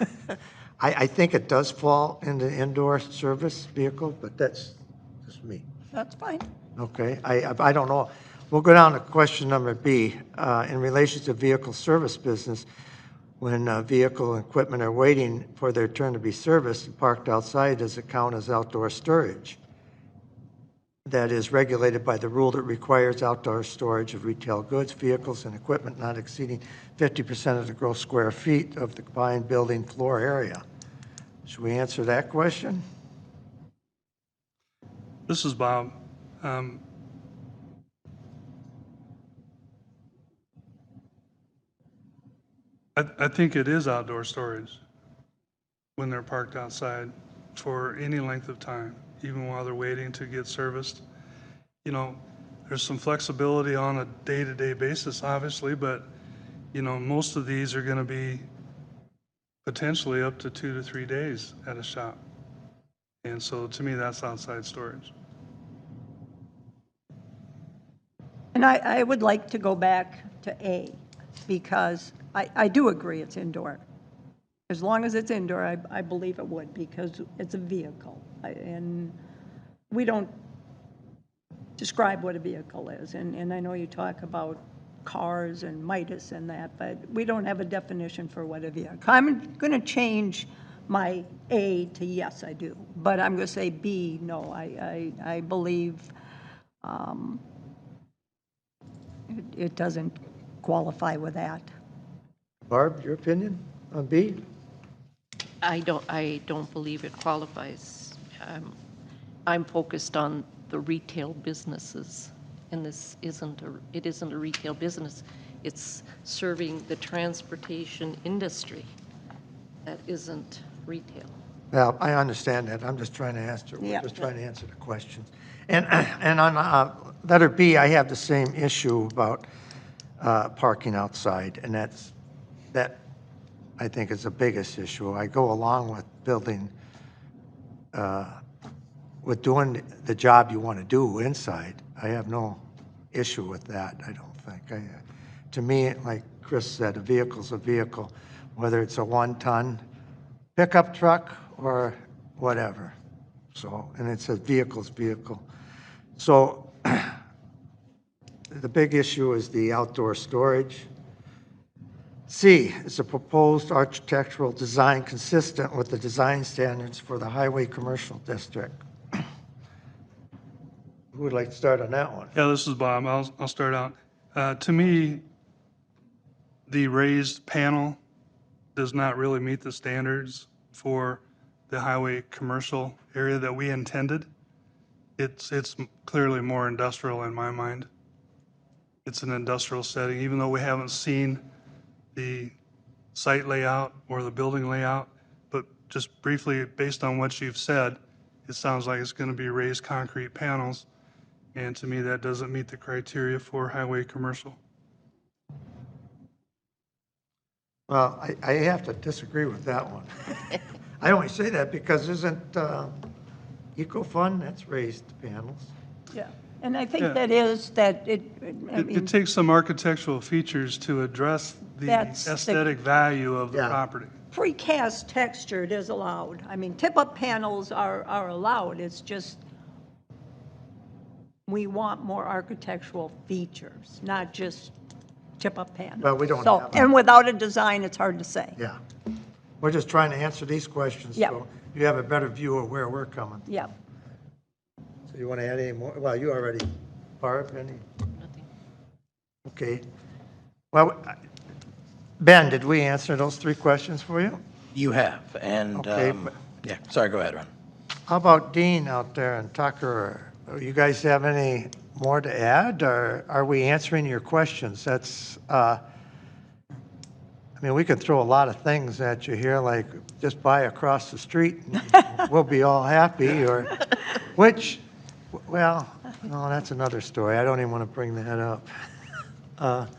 I think it does fall in the indoor service vehicle, but that's just me. That's fine. Okay, I don't know. We'll go down to question number B. In relation to vehicle service business, when vehicle and equipment are waiting for their turn to be serviced and parked outside, does it count as outdoor storage? That is regulated by the rule that requires outdoor storage of retail goods, vehicles, and equipment not exceeding 50% of the gross square feet of the combined building floor area. Should we answer that question? This is Bob. I think it is outdoor storage when they're parked outside for any length of time, even while they're waiting to get serviced. There's some flexibility on a day-to-day basis, obviously, but, most of these are going to be potentially up to 2 to 3 days at a shop. And so to me, that's outside storage. And I would like to go back to A, because I do agree it's indoor. As long as it's indoor, I believe it would, because it's a vehicle. And we don't describe what a vehicle is. And I know you talk about cars and Midas and that, but we don't have a definition for what a vehicle. I'm going to change my A to yes, I do. But I'm going to say B, no. I believe it doesn't qualify with that. Barb, your opinion on B? I don't believe it qualifies. I'm focused on the retail businesses, and it isn't a retail business. It's serving the transportation industry. That isn't retail. Well, I understand that. I'm just trying to answer, we're Yeah. just trying to answer the questions. And on letter B, I have the same issue about parking outside, and that, I think, is the biggest issue. I go along with building, with doing the job you want to do inside. I have no issue with that, I don't think. To me, like Chris said, a vehicle's a vehicle, whether it's a one-ton pickup truck or whatever. So, and it says vehicle's vehicle. So the big issue is the outdoor storage. C, is the proposed architectural design consistent with the design standards for the highway commercial district? Who would like to start on that one? Yeah, this is Bob. I'll start out. To me, the raised panel does not really meet the standards for the highway commercial area that we intended. It's clearly more industrial in my mind. It's an industrial setting, even though we haven't seen the site layout or the building layout. But just briefly, based on what you've said, it sounds like it's going to be raised concrete panels. And to me, that doesn't meet the criteria for highway commercial. Well, I have to disagree with that one. I only say that because isn't EcoFund, that's raised panels. Yeah, and I Yeah. think that is, that I It mean, takes some architectural features to address the That's the- aesthetic value of the Yeah. property. precast textured is allowed. I mean, tip-up panels are allowed, it's just, we want more architectural features, not just tip-up panels. Well, we don't So, have- and without a design, it's hard to say. Yeah. We're just trying to answer these questions, Yeah. so you have a better view of where we're coming. Yeah. So you want to add any more? Well, you already, Barb, any? Nothing. Okay. Well, Ben, did we answer those three questions for you? You have, and, Okay, but- yeah, sorry, go ahead, Ron. How about Dean out there and Tucker? You guys have any more to add, or are we answering your questions? That's, I mean, we could throw a lot of things at you here, like just buy across the street and we'll be all happy, or, which, well, no, that's another story. I don't even want to bring that up.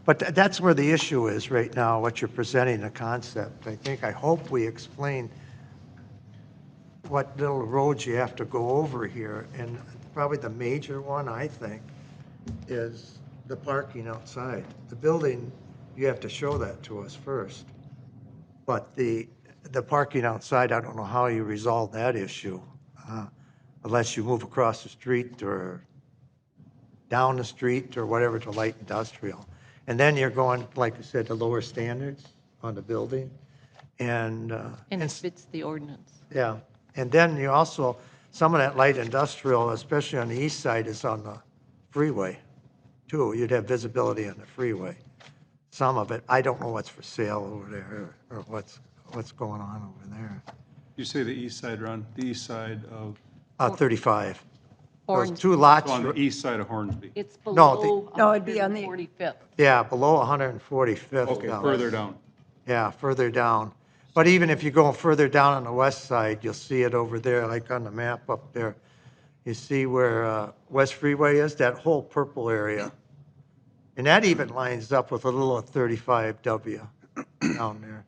But that's where the issue is right now, what you're presenting, the concept. I hope we explain what little roads you have to go over here. And probably the major one, I think, is the parking outside. The building, you have to show that to us first. But the parking outside, I don't know how you resolve that issue, unless you move across the street or down the street or whatever to light industrial. And then you're going, like you said, to lower standards on the building. And And it fits the ordinance. yeah, and then you also, some of that light industrial, especially on the east side, is on the freeway, too. You'd have visibility on the freeway. Some of it, I don't know what's for sale over there, or what's going on over there. You say the east side, Ron, the east side of, 35. Those Orange, two lots, on the east side of Hornsby. it's No, below No, it'd be on the- 145th. yeah, below 145th. Okay, now. further down. Yeah, further down. But even if you go further down on the west side, you'll see it over there, like on the map up there. You see where West Freeway is, that whole purple area. And that even lines up with a little of 35W down there.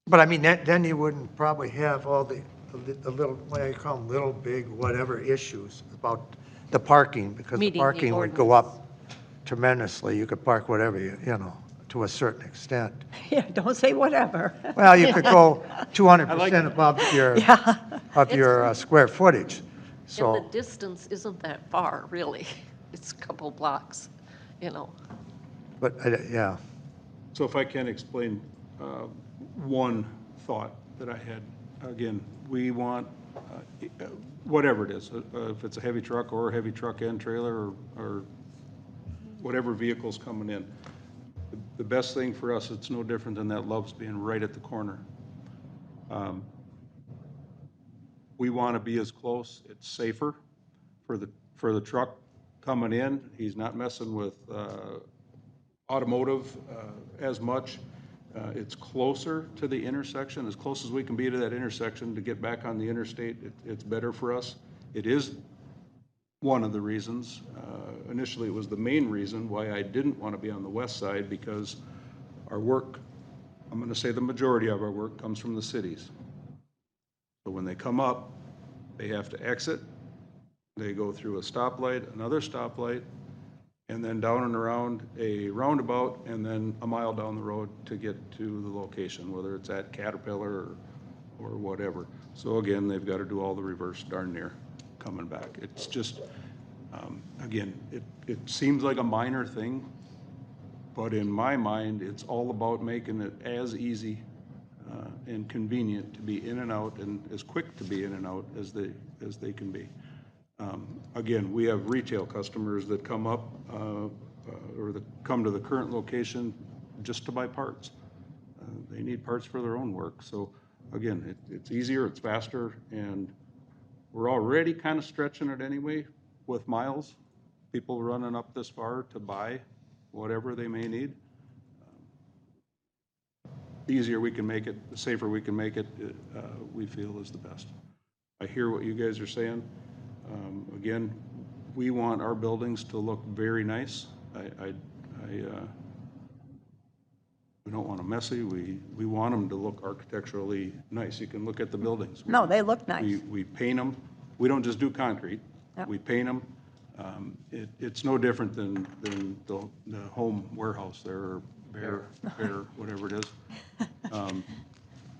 But I mean, then you wouldn't probably have all the little, what do you call them, little, big, whatever issues about the parking, because the Meeting the parking would go up tremendously. You could park whatever, you know, to a certain extent. Yeah, don't say whatever. Well, you could go 200% above your square footage. And So, the distance isn't that far, really. It's a couple blocks, you know. but, yeah, So if I can explain one thought that I had, again, we want, whatever it is, if it's a heavy truck or a heavy truck and trailer or whatever vehicle's coming in, the best thing for us, it's no different than that Love's being right at the corner. We want to be as close, it's safer for the truck coming in. He's not messing with automotive as much. It's closer to the intersection, as close as we can be to that intersection to get back on the interstate. It's better for us. It is one of the reasons. Initially, it was the main reason why I didn't want to be on the west side, because our work, I'm going to say the majority of our work comes from the cities. So when they come up, they have to exit. They go through a stoplight, another stoplight, and then down and around a roundabout, and then a mile down the road to get to the location, whether it's at Caterpillar or whatever. So again, they've got to do all the reverse darn near coming back. It's just, again, it seems like a minor thing, but in my mind, it's all about making it as easy and convenient to be in and out, and as quick to be in and out as they can be. Again, we have retail customers that come up or that come to the current location just to buy parts. They need parts for their own work. So again, it's easier, it's faster, and we're already kind of stretching it anyway with miles. People running up this far to buy whatever they may need. The easier we can make it, the safer we can make it, we feel is the best. I hear what you guys are saying. Again, we want our buildings to look very nice. We don't want them messy. We want them to look architecturally nice. You can look at the buildings. No, they look nice. We paint them. We don't just do concrete. Yep. We paint them. It's no different than the home warehouse there, or Bear, whatever it is.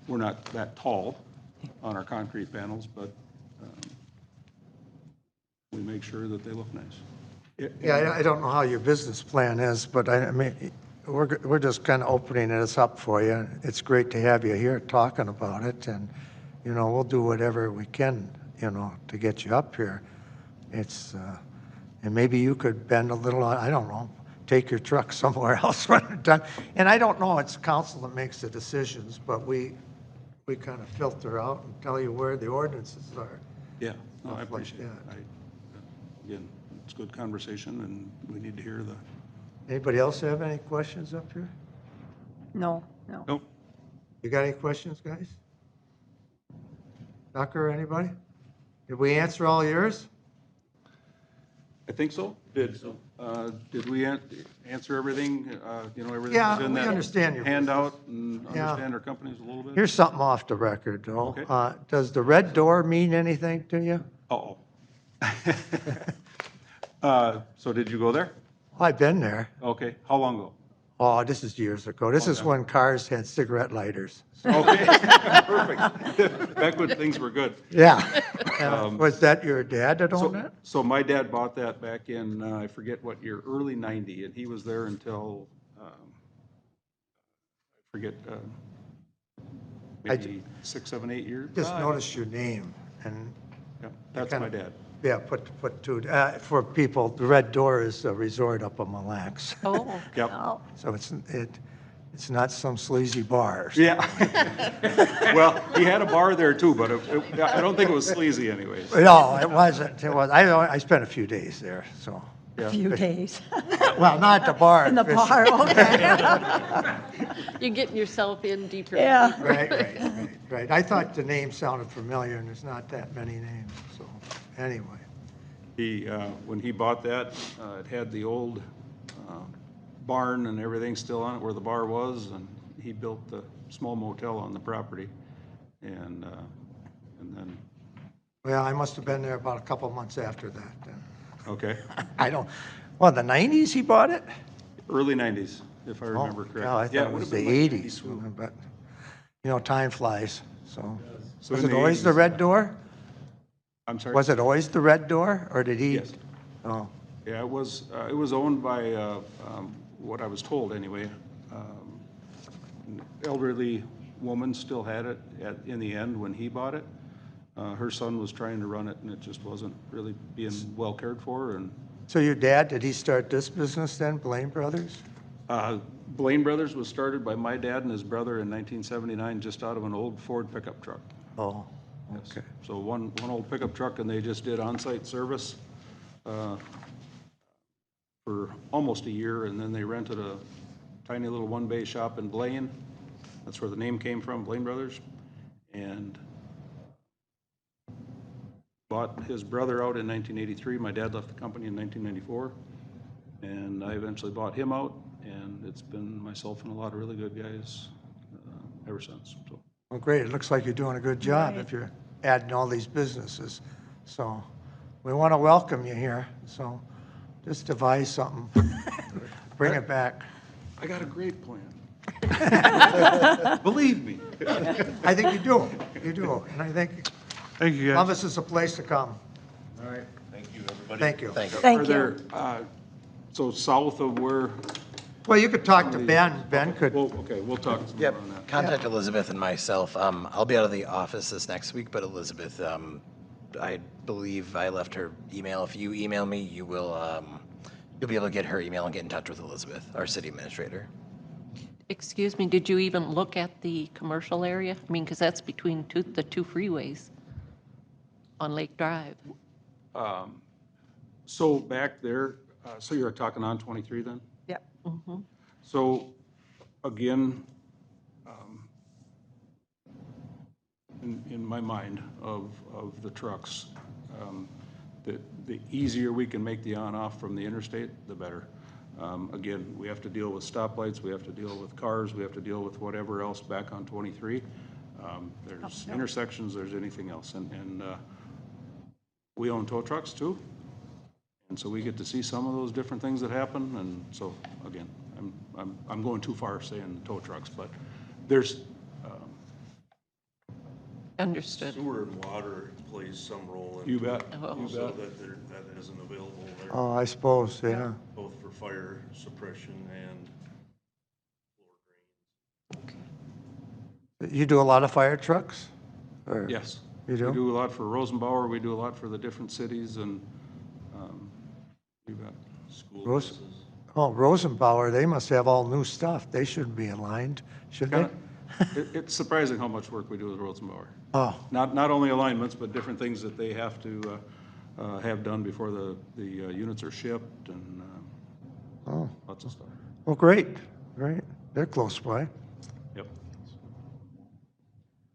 We're not that tall on our concrete panels, but we make sure that they look nice. Yeah, I don't know how your business plan is, but I mean, we're just kind of opening this up for you. It's great to have you here talking about it, and, you know, we'll do whatever we can, you know, to get you up here. It's, and maybe you could bend a little, I don't know, take your truck somewhere else when you're done. And I don't know, it's council that makes the decisions, but we kind of filter out and tell you where the ordinances are. Yeah, no, I Stuff like appreciate it. that. Again, it's good conversation, and we need to hear the. Anybody else have any questions up here? No. Nope. You got any questions, guys? Tucker, anybody? Did we answer all yours? I think so. Did we answer everything? You know, everything Yeah, was in we that understand your handout and Yeah. understand our companies a little bit? Here's something off the record, though. Okay. Does the red door mean anything to you? Uh-oh. So did you go there? I've been there. Okay. How long ago? Oh, this is years ago. This is when cars had cigarette lighters. Okay, perfect. Back when things were good. Yeah. Was that your dad that owned that? So my dad bought that back in, I forget what year, early 90, and he was there until, I forget, maybe 6, 7, 8 years. Just noticed your name, and Yeah, that's kinda- my dad. yeah, put two, for people, the Red Door is a resort up in Mille Lacs. Oh, Yep. Oh, So it's not some sleazy bar. Yeah. Well, he had a bar there too, but I don't think it was sleazy anyways. No, it wasn't. It was, I spent a few days there, so. a few days. Well, not at the bar. In the fishing. bar, okay. you're getting yourself in deeper. Yeah. Right. I thought the name sounded familiar, and there's not that many names, so, anyway. He, when he bought that, it had the old barn and everything still on it where the bar was, and he built the small motel on the property. And then, Well, I must have been there about a couple months after that, then. okay, The 90s he bought it? early 90s, if I remember correctly. Oh, I Yeah, thought it would was have the been like 80s, 92. but, you know, time flies, so. So Was in it the always the 80s. Red Door? I'm sorry? Was it always the Red Door, or did he? Yes. Oh, Yeah, it was owned by, what I was told anyway, an elderly woman still had it in the end when he bought it. Her son was trying to run it, and it just wasn't really being well cared for, and so your dad, did he start this business then, Blaine Brothers? Blaine Brothers was started by my dad and his brother in 1979, just out of an old Ford pickup truck. Oh, Yes. So one old pickup truck, and they just did on-site service for almost a year, and then they rented a tiny little one-bay shop in Blaine. That's where the name came from, Blaine Brothers. And bought his brother out in 1983. My dad left the company in 1994. And I eventually bought him out, and it's been myself and a lot of really good guys ever since. So. Well, great. It looks like you're doing a good job Right. if you're adding all these businesses. So we want to welcome you here. So just devise something. Bring it back. I got a great plan. Believe me. I think you do. You do. And I think Thank you, guys. Columbus is a place to come. All right. Thank you. Thank you. Thank Are you. there, so south of where, Well, you could talk to Ben. Ben could, well, okay, we'll talk some more Yep, on that. contact Elizabeth and myself. I'll be out of the office this next week, but Elizabeth, I believe I left her email. If you email me, you will, you'll be able to get her email and get in touch with Elizabeth, our city administrator. Excuse me, did you even look at the commercial area? I mean, because that's between the two freeways on Lake Drive. So back there, so you're talking on 23 then? Yep. So, again, in my mind of the trucks, the easier we can make the on-off from the interstate, the better. Again, we have to deal with stoplights, we have to deal with cars, we have to deal with whatever else back on 23. There's intersections, there's anything else, and we own tow trucks too. And so we get to see some of those different things that happen, and so, again, I'm going too far saying tow trucks, but there's, Understood. Sewer and water plays some role in. you bet, Oh. you So bet. that isn't available there, oh, I suppose, yeah. both for fire suppression and floor drains. You do a lot of fire trucks? Or- Yes. You do? We do a lot for Rosenbauer, we do a lot for the different cities, and, you bet. School Rose- buses. Oh, Rosenbauer, they must have all new stuff. They shouldn't be aligned, should they? It's surprising how much work we do with Rosenbauer. Oh, Not only alignments, but different things that they have to have done before the units are shipped, and oh, lots of stuff. well, great, great. They're close by. Yep.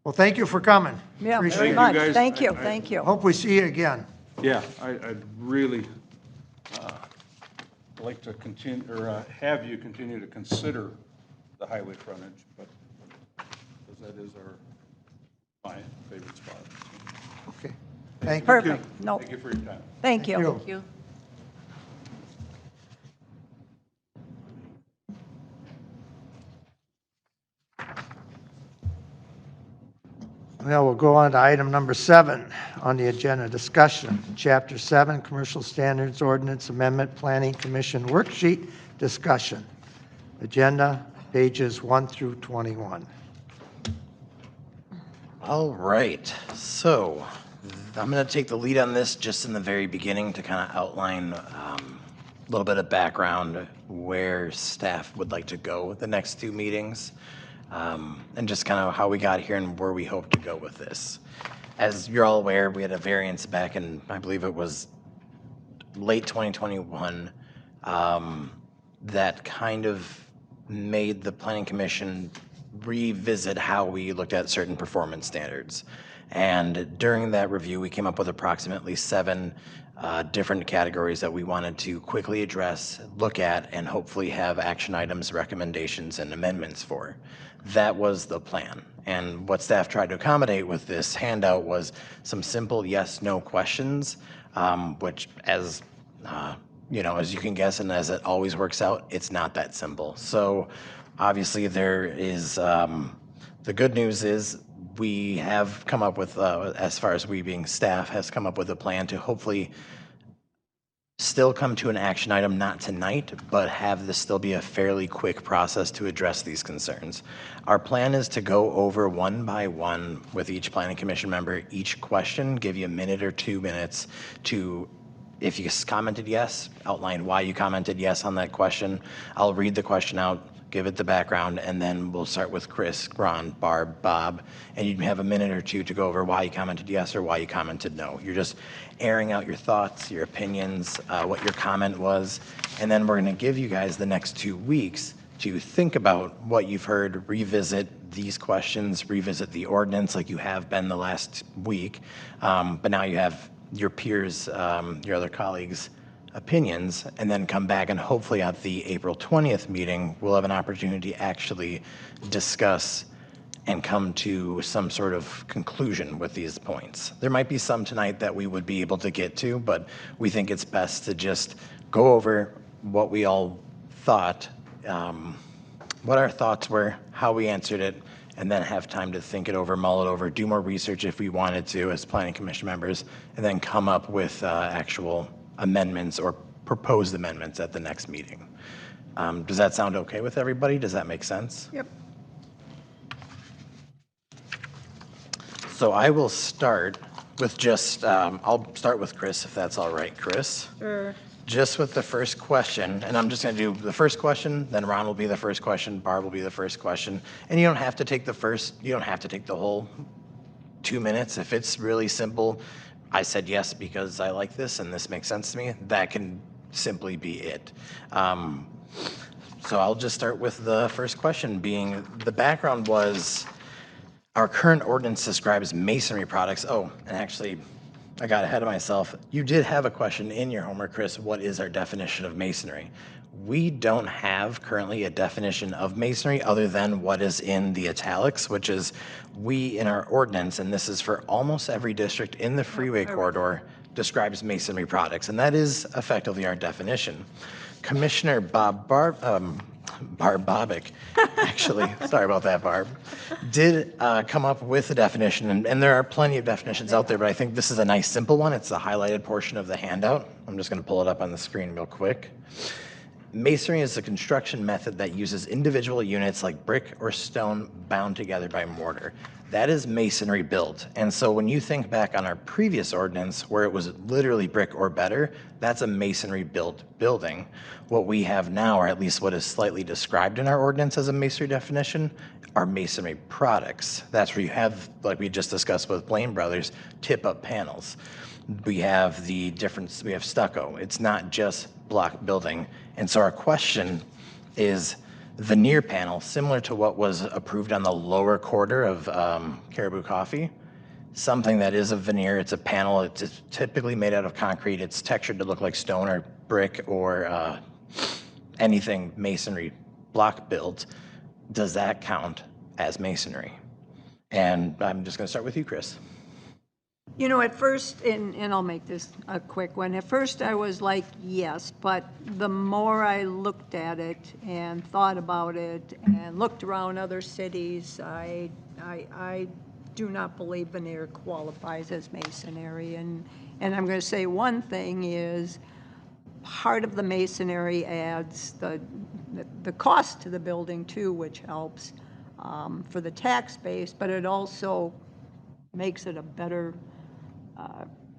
Well, thank you for coming. Yeah, Appreciate very it. much. guys. Thank you, I- thank you. Hope we see you again. Yeah, I'd really like to continue, or have you continue to consider the highway frontage, but, because that is my favorite spot. Okay. Thank you. Perfect. No, Thank you for your time. thank you. you. Thank you. Now we'll go on to item number 7 on the agenda, discussion, Chapter 7, Commercial Standards Ordinance Amendment Planning Commission Worksheet Discussion. Agenda, pages 1 through 21. All right, so I'm going to take the lead on this just in the very beginning to kind of outline a little bit of background where staff would like to go the next 2 meetings, and just kind of how we got here and where we hope to go with this. As you're all aware, we had a variance back in, I believe it was late 2021, that kind of made the Planning Commission revisit how we looked at certain performance standards. And during that review, we came up with approximately 7 different categories that we wanted to quickly address, look at, and hopefully have action items, recommendations, and amendments for. That was the plan. And what staff tried to accommodate with this handout was some simple yes/no questions, which as as you can guess, and as it always works out, it's not that simple. So obviously there is, the good news is we have come up with, as far as we being staff, has come up with a plan to hopefully still come to an action item, not tonight, but have this still be a fairly quick process to address these concerns. Our plan is to go over one by one with each planning commission member, each question, give you a minute or 2 minutes to, if you commented yes, outline why you commented yes on that question. I'll read the question out, give it the background, and then we'll start with Chris, Ron, Barb, Bob, and you have a minute or two to go over why you commented yes or why you commented no. You're just airing out your thoughts, your opinions, what your comment was, and then we're going to give you guys the next 2 weeks to think about what you've heard, revisit these questions, revisit the ordinance like you have been the last week, but now you have your peers, your other colleagues' opinions, and then come back, and hopefully at the April 20th meeting, we'll have an opportunity to actually discuss and come to some sort of conclusion with these points. There might be some tonight that we would be able to get to, but we think it's best to just go over what we all thought, what our thoughts were, how we answered it, and then have time to think it over, mull it over, do more research if we wanted to as planning commission members, and then come up with actual amendments or proposed amendments at the next meeting. Does that sound okay with everybody? Does that make sense? Yep. So I will start with just, I'll start with Chris, if that's all right, Chris. Sure. Just with the first question, and I'm just going to do the first question, then Ron will be the first question, Barb will be the first question, and you don't have to take the whole 2 minutes. If it's really simple, I said yes because I like this and this makes sense to me, that can simply be it. So I'll just start with the first question being, the background was our current ordinance describes masonry products. Oh, and actually, I got ahead of myself. You did have a question in your homework, Chris. What is our definition of masonry? We don't have currently a definition of masonry other than what is in the italics, which is we in our ordinance, and this is for almost every district in the freeway corridor, describes masonry products, and that is effectively our definition. Commissioner Barb Bobick, actually, sorry about that, Barb, did come up with a definition, and there are plenty of definitions out there, but I think this is a nice simple one. It's the highlighted portion of the handout. I'm just going to pull it up on the screen real quick. Masonry is a construction method that uses individual units like brick or stone bound together by mortar. That is masonry built. And so when you think back on our previous ordinance where it was literally brick or better, that's a masonry built building. What we have now, or at least what is slightly described in our ordinance as a masonry definition, are masonry products. That's where you have, like we just discussed with Blaine Brothers, tip-up panels. We have the difference, we have stucco. It's not just block building. And so our question is veneer panel, similar to what was approved on the lower quarter of Caribou Coffee, something that is a veneer. It's a panel. It's typically made out of concrete. It's textured to look like stone or brick or anything masonry block built. Does that count as masonry? And I'm just going to start with you, Chris. You know, at first, and I'll make this a quick one, at first I was like, yes, but the more I looked at it and thought about it and looked around other cities, I do not believe veneer qualifies as masonry. And I'm going to say one thing is part of the masonry adds the cost to the building too, which helps for the tax base, but it also makes it a better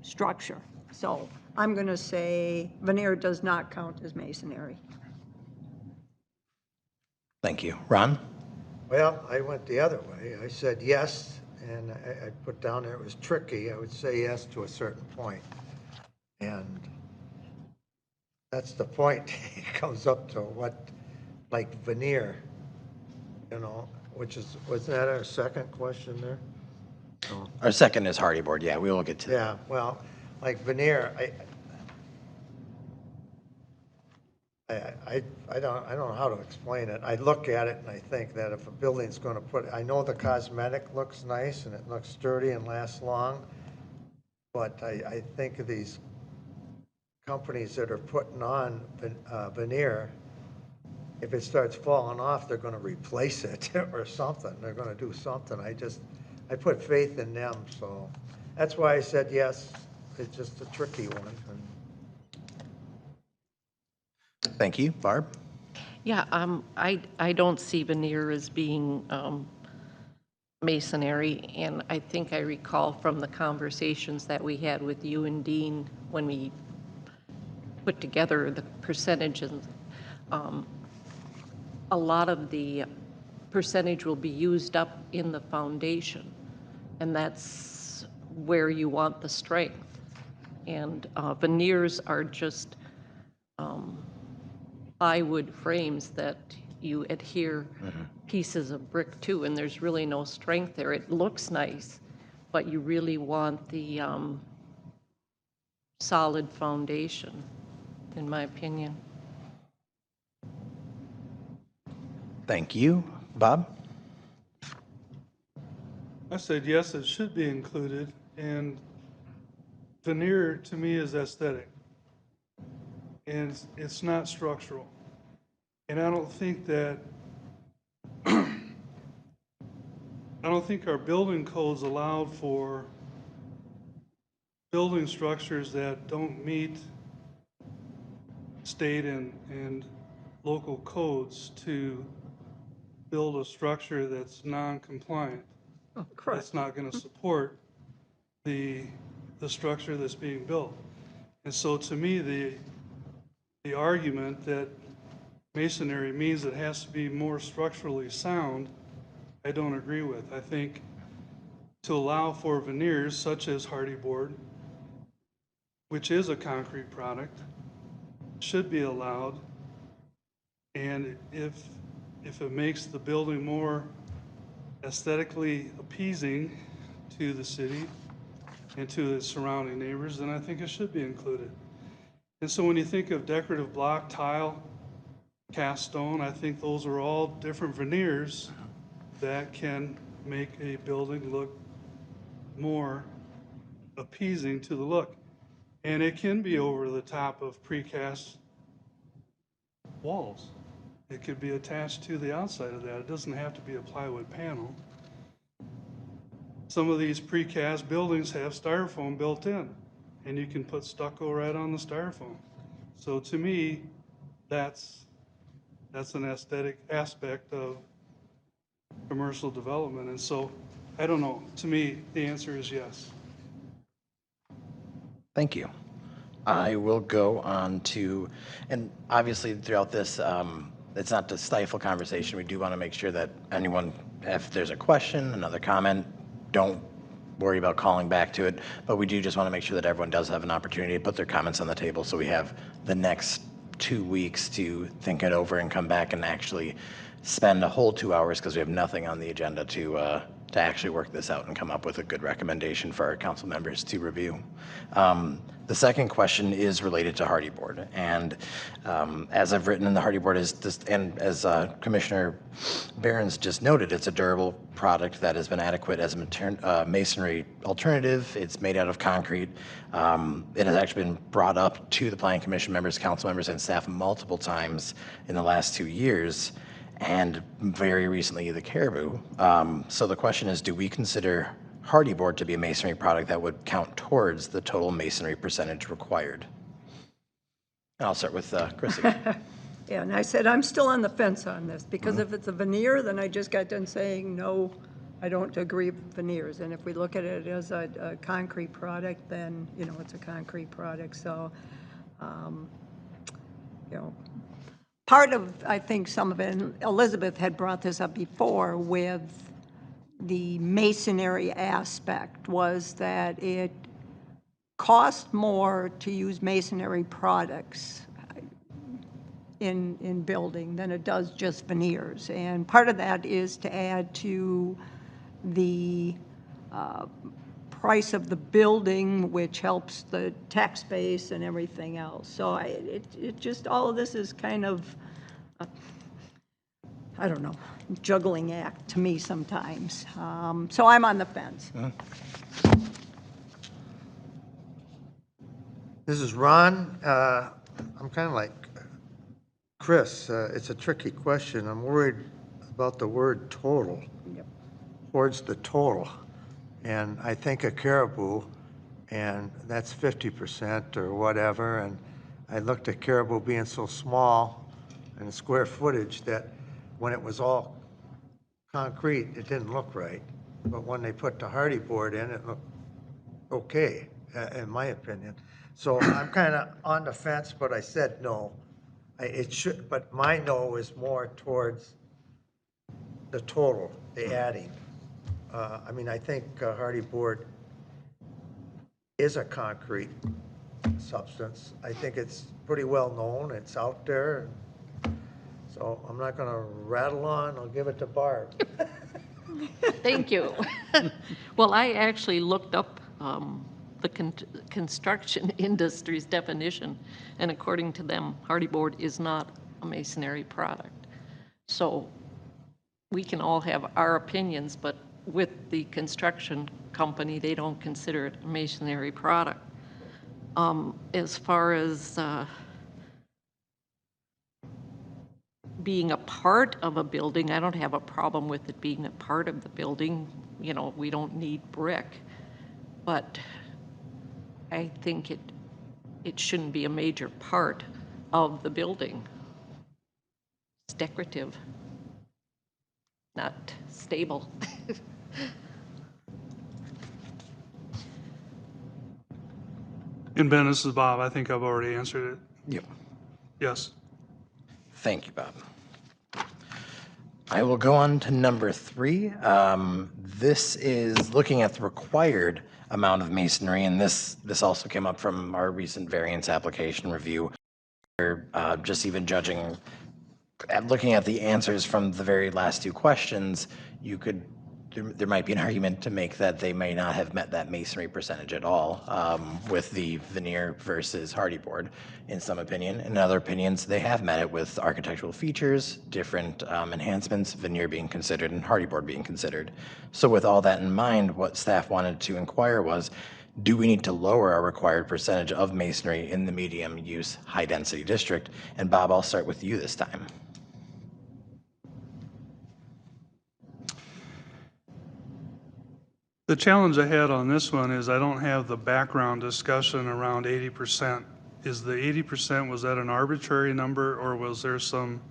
structure. So I'm going to say veneer does not count as masonry. Thank you. Ron? Well, I went the other way. I said yes, and I put down there it was tricky. I would say yes to a certain point. And that's the point. It comes up to what, like veneer, you know, which is, was that our second question there? Our second is hardy board. Yeah, we will get to that. Yeah, well, like veneer, I don't know how to explain it. I look at it and I think that if a building's going to put, I know the cosmetic looks nice and it looks sturdy and lasts long, but I think of these companies that are putting on veneer, if it starts falling off, they're going to replace it or something. They're going to do something. I put faith in them, so that's why I said yes. It's just a tricky one. Thank you. Barb? Yeah, I don't see veneer as being masonry, and I think I recall from the conversations that we had with you and Dean when we put together the percentages, a lot of the percentage will be used up in the foundation, and that's where you want the strength. And veneers are just plywood frames that you adhere pieces of brick to, and there's really no strength there. It looks nice, but you really want the solid foundation, in my opinion. Thank you. Bob? I said, yes, it should be included, and veneer to me is aesthetic. And it's not structural. And I don't think that, I don't think our building codes allowed for building structures that don't meet state and local codes to build a structure that's non-compliant. That's not going to support the structure that's being built. And so to me, the argument that masonry means it has to be more structurally sound, I don't agree with. I think to allow for veneers such as hardy board, which is a concrete product, should be allowed. And if it makes the building more aesthetically appeasing to the city and to the surrounding neighbors, then I think it should be included. And so when you think of decorative block, tile, cast stone, I think those are all different veneers that can make a building look more appeasing to the look. And it can be over the top of precast walls. It could be attached to the outside of that. It doesn't have to be a plywood panel. Some of these precast buildings have styrofoam built in, and you can put stucco right on the styrofoam. So to me, that's an aesthetic aspect of commercial development. And so, I don't know, to me, the answer is yes. Thank you. I will go on to, and obviously throughout this, it's not to stifle conversation. We do want to make sure that anyone, if there's a question, another comment, don't worry about calling back to it. But we do just want to make sure that everyone does have an opportunity to put their comments on the table, so we have the next 2 weeks to think it over and come back and actually spend a whole 2 hours, because we have nothing on the agenda to actually work this out and come up with a good recommendation for our council members to review. The second question is related to hardy board, and as I've written in the hardy board is this, and as Commissioner Behrens just noted, it's a durable product that has been adequate as a masonry alternative. It's made out of concrete. It has actually been brought up to the Planning Commission members, council members, and staff multiple times in the last 2 years, and very recently the Caribou. So the question is, do we consider hardy board to be a masonry product that would count towards the total masonry percentage required? And I'll start with Chrissy. Yeah, and I said, I'm still on the fence on this, because if it's a veneer, then I just got done saying, no, I don't agree with veneers. And if we look at it as a concrete product, then, it's a concrete product. So, part of, I think some of it, and Elizabeth had brought this up before with the masonry aspect, was that it cost more to use masonry products in building than it does just veneers. And part of that is to add to the price of the building, which helps the tax base and everything else. So it just, all of this is kind of, I don't know, juggling act to me sometimes. So I'm on the fence. This is Ron. I'm kind of like Chris. It's a tricky question. I'm worried about the word total. Yep. Towards the total. And I think of Caribou, and that's 50% or whatever. And I looked at Caribou being so small and the square footage that when it was all concrete, it didn't look right. But when they put the hardy board in, it looked okay, in my opinion. So I'm kind of on the fence, but I said no. It should, but my no is more towards the total, the adding. I mean, I think hardy board is a concrete substance. I think it's pretty well known, it's out there. So I'm not going to rattle on, I'll give it to Barb. Thank you. Well, I actually looked up the construction industry's definition, and according to them, hardy board is not a masonry product. So we can all have our opinions, but with the construction company, they don't consider it a masonry product. As far as being a part of a building, I don't have a problem with it being a part of the building. You know, we don't need brick, but I think it shouldn't be a major part of the building. It's decorative, not stable. And Ben, this is Bob. I think I've already answered it. Yep. Yes. Thank you, Bob. I will go on to number 3. This is looking at the required amount of masonry, and this also came up from our recent variance application review. Just even judging, looking at the answers from the very last 2 questions, there might be an argument to make that they may not have met that masonry percentage at all with the veneer versus hardy board, in some opinion. In other opinions, they have met it with architectural features, different enhancements, veneer being considered and hardy board being considered. So with all that in mind, what staff wanted to inquire was, do we need to lower our required percentage of masonry in the medium use high density district? And Bob, I'll start with you this time. The challenge I had on this one is I don't have the background discussion around 80%. Is the 80%, was that an arbitrary number, or was there some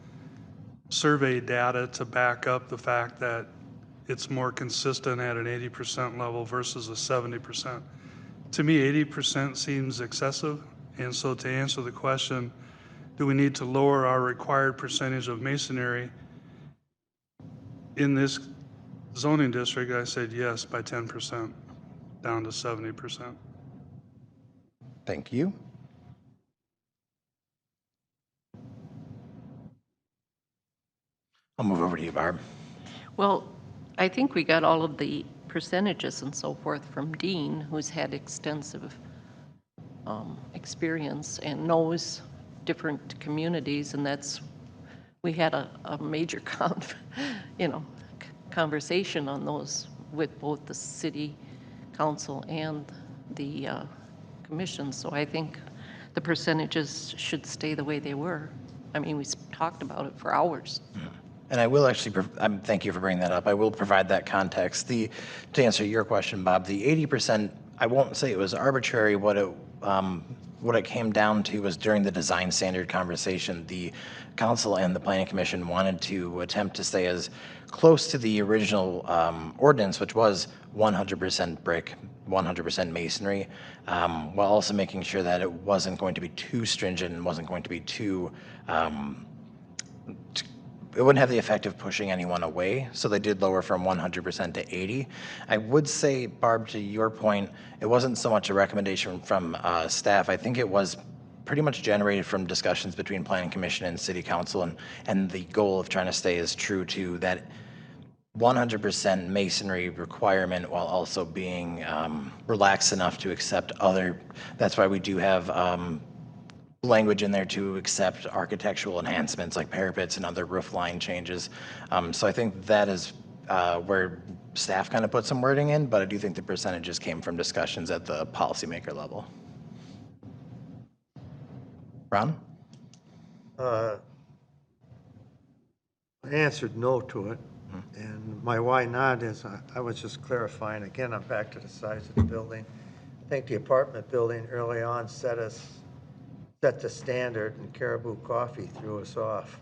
survey data to back up the fact that it's more consistent at an 80% level versus a 70%? To me, 80% seems excessive, and so to answer the question, do we need to lower our required percentage of masonry in this zoning district? I said yes, by 10%, down to 70%. Thank you. I'll move over to you, Barb. Well, I think we got all of the percentages and so forth from Dean, who's had extensive experience and knows different communities, and we had a major conversation on those with both the city council and the commission. So I think the percentages should stay the way they were. I mean, we talked about it for hours. And I will actually, thank you for bringing that up. I will provide that context. To answer your question, Bob, the 80%, I won't say it was arbitrary. What it came down to was during the design standard conversation, the council and the planning commission wanted to attempt to stay as close to the original ordinance, which was 100% brick, 100% masonry, while also making sure that it wasn't going to be too stringent and wasn't going to be too it wouldn't have the effect of pushing anyone away, so they did lower from 100% to 80. I would say, Barb, to your point, it wasn't so much a recommendation from staff. I think it was pretty much generated from discussions between Planning Commission and City Council, and the goal of trying to stay as true to that 100% masonry requirement while also being relaxed enough to accept other. That's why we do have language in there to accept architectural enhancements like parapets and other roof line changes. So I think that is where staff kind of put some wording in, but I do think the percentages came from discussions at the policymaker level. Ron? I answered no to it, and my why not is I was just clarifying, again, I'm back to the size of the building. I think the apartment building early on set the standard, and Caribou Coffee threw us off.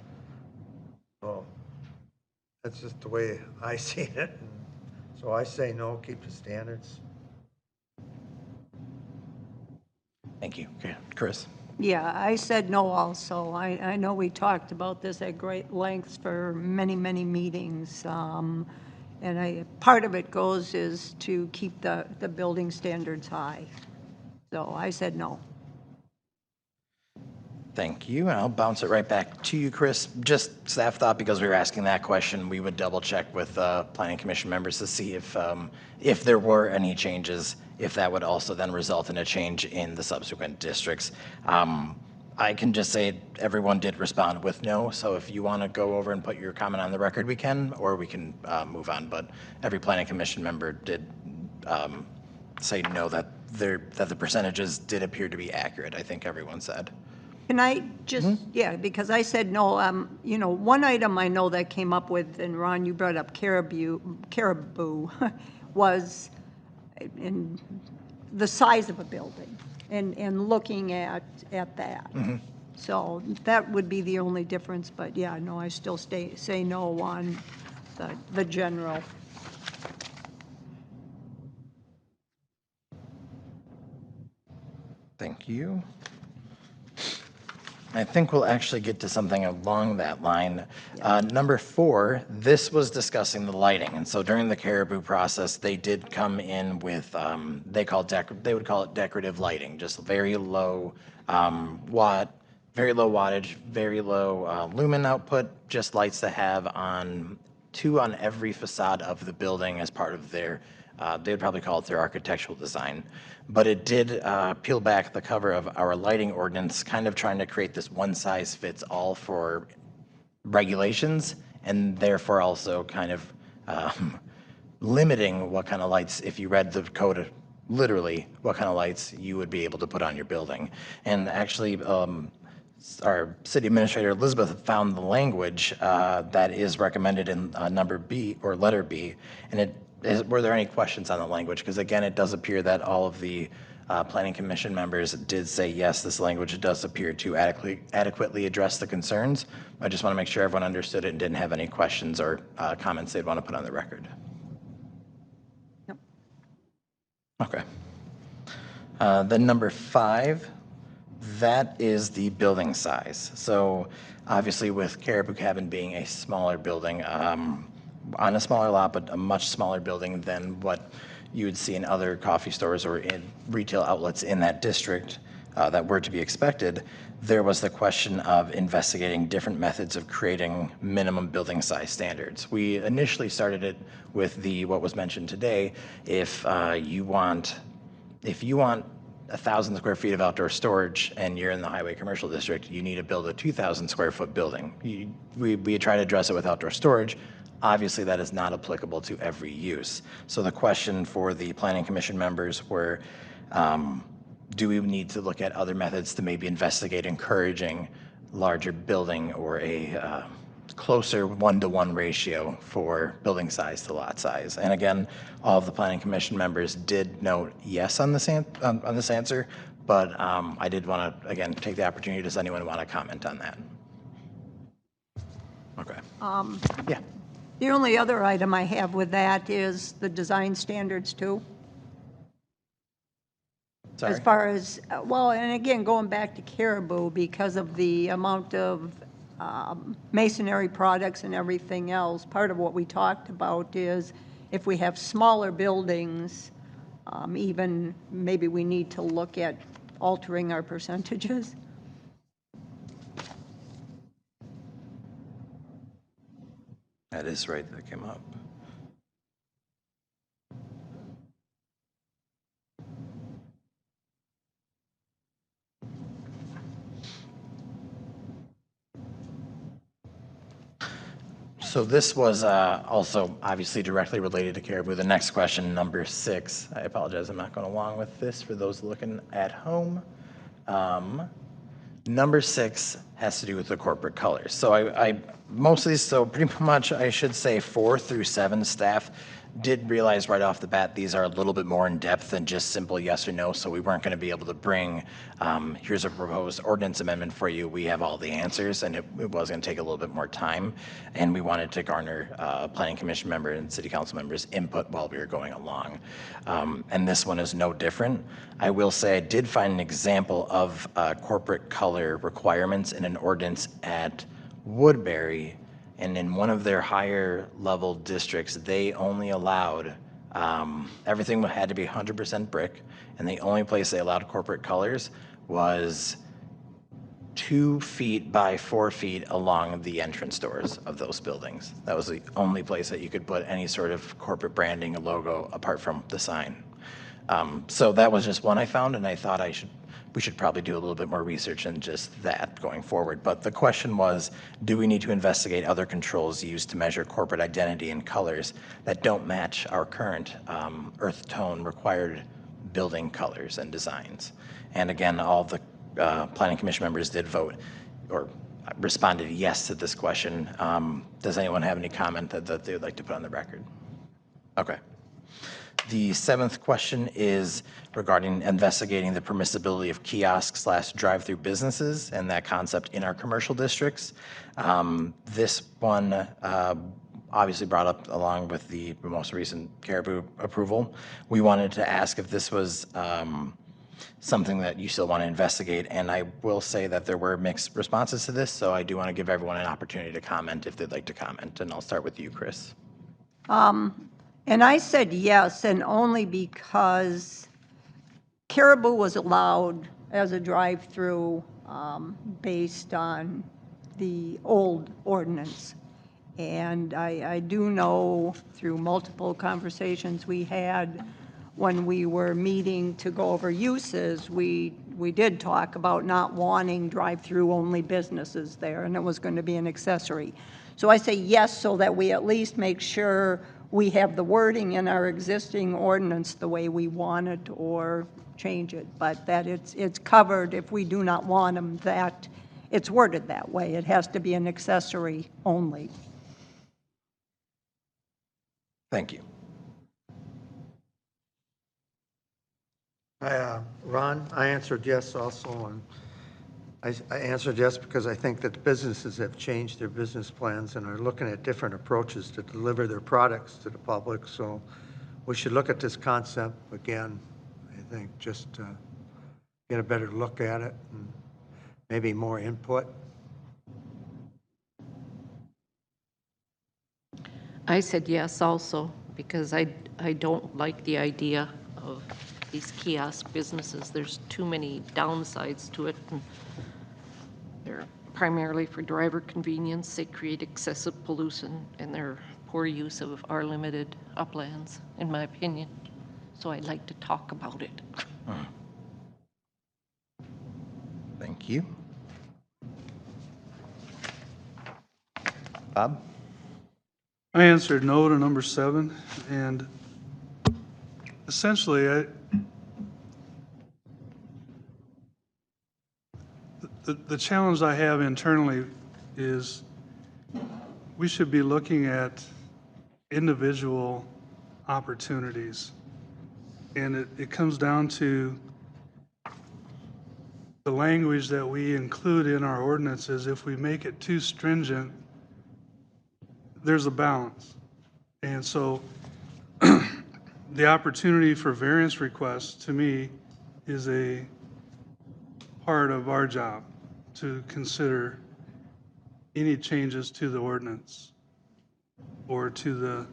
So that's just the way I see it. And so I say no, keep the standards. Thank you. Okay, Chris? Yeah, I said no also. I know we talked about this at great lengths for many, many meetings. And part of it goes is to keep the building standards high. So I said no. Thank you, and I'll bounce it right back to you, Chris. Just staff thought because we were asking that question, we would double check with planning commission members to see if there were any changes, if that would also then result in a change in the subsequent districts. I can just say everyone did respond with no, so if you want to go over and put your comment on the record, we can, or we can move on. But every planning commission member did say no, that the percentages did appear to be accurate, I think everyone said. Can I just, yeah, because I said no, one item I know that came up with, and Ron, you brought up caribou, was in the size of a building and looking at that. So that would be the only difference, but yeah, no, I still say no on the general. Thank you. I think we'll actually get to something along that line. Number 4, this was discussing the lighting. And so during the caribou process, they did come in with, they would call it decorative lighting, just very low very low wattage, very low lumen output, just lights to have on 2 on every facade of the building as part of their, they would probably call it their architectural design. But it did peel back the cover of our lighting ordinance, kind of trying to create this one-size-fits-all for regulations, and therefore also kind of limiting what kind of lights, if you read the code literally, what kind of lights you would be able to put on your building. And actually, our city administrator, Elizabeth, found the language that is recommended in number B, or letter B, and were there any questions on the language? Because again, it does appear that all of the planning commission members did say, yes, this language does appear to adequately address the concerns. I just want to make sure everyone understood it and didn't have any questions or comments they'd want to put on the record. Nope. Okay. Then number 5, that is the building size. So obviously with Caribou Cabin being a smaller building, on a smaller lot, but a much smaller building than what you would see in other coffee stores or in retail outlets in that district that were to be expected, there was the question of investigating different methods of creating minimum building size standards. We initially started it with what was mentioned today. If you want 1,000 square feet of outdoor storage and you're in the highway commercial district, you need to build a 2,000 square foot building. We try to address it with outdoor storage. Obviously, that is not applicable to every use. So the question for the planning commission members were, do we need to look at other methods to maybe investigate encouraging larger building or a closer 1-to-1 ratio for building size to lot size? And again, all of the planning commission members did note yes on this answer, but I did want to, again, take the opportunity. Does anyone want to comment on that? Okay. Yeah. The only other item I have with that is the design standards too. Sorry. As far as, well, and again, going back to Caribou, because of the amount of masonry products and everything else, part of what we talked about is if we have smaller buildings, even maybe we need to look at altering our percentages. That is right, that came up. So this was also obviously directly related to Caribou. The next question, number 6, I apologize, I'm not going along with this for those looking at home. Number 6 has to do with the corporate colors. So I mostly, so pretty much I should say 4 through 7 staff Did realize right off the bat, these are a little bit more in depth than just simple yes or no, so we weren't going to be able to bring, here's a proposed ordinance amendment for you, we have all the answers, and it was going to take a little bit more time, and we wanted to garner planning commission member and city council members' input while we were going along. And this one is no different. I will say I did find an example of corporate color requirements in an ordinance at Woodbury, and in one of their higher level districts, they only allowed, everything had to be 100% brick, and the only place they allowed corporate colors was 2 feet by 4 feet along the entrance doors of those buildings. That was the only place that you could put any sort of corporate branding, a logo, apart from the sign. So that was just one I found, and I thought we should probably do a little bit more research than just that going forward. But the question was, do we need to investigate other controls used to measure corporate identity and colors that don't match our current earth tone required building colors and designs? And again, all the planning commission members did vote or responded yes to this question. Does anyone have any comment that they would like to put on the record? Okay. The 7th question is regarding investigating the permissibility of kiosk/drive-through businesses and that concept in our commercial districts. This one obviously brought up along with the most recent Caribou approval. We wanted to ask if this was something that you still want to investigate, and I will say that there were mixed responses to this, so I do want to give everyone an opportunity to comment if they'd like to comment, and I'll start with you, Chris. And I said yes, and only because Caribou was allowed as a drive-through based on the old ordinance. And I do know through multiple conversations we had when we were meeting to go over uses, we did talk about not wanting drive-through only businesses there, and it was going to be an accessory. So I say yes, so that we at least make sure we have the wording in our existing ordinance the way we want it, or change it, but that it's covered if we do not want them, that it's worded that way. It has to be an accessory only. Thank you. Ron, I answered yes also, and I answered yes because I think that businesses have changed their business plans and are looking at different approaches to deliver their products to the public, so we should look at this concept again, I think, just to get a better look at it and maybe more input. I said yes also, because I don't like the idea of these kiosk businesses. There's too many downsides to it, and they're primarily for driver convenience. They create excessive pollution, and they're poor use of our limited uplands, in my opinion. So I'd like to talk about it. Thank you. Bob? I answered no to number 7, and essentially, the challenge I have internally is we should be looking at individual opportunities. And it comes down to the language that we include in our ordinances. If we make it too stringent, there's a balance. And so the opportunity for variance requests, to me, is a part of our job to consider any changes to the ordinance or to the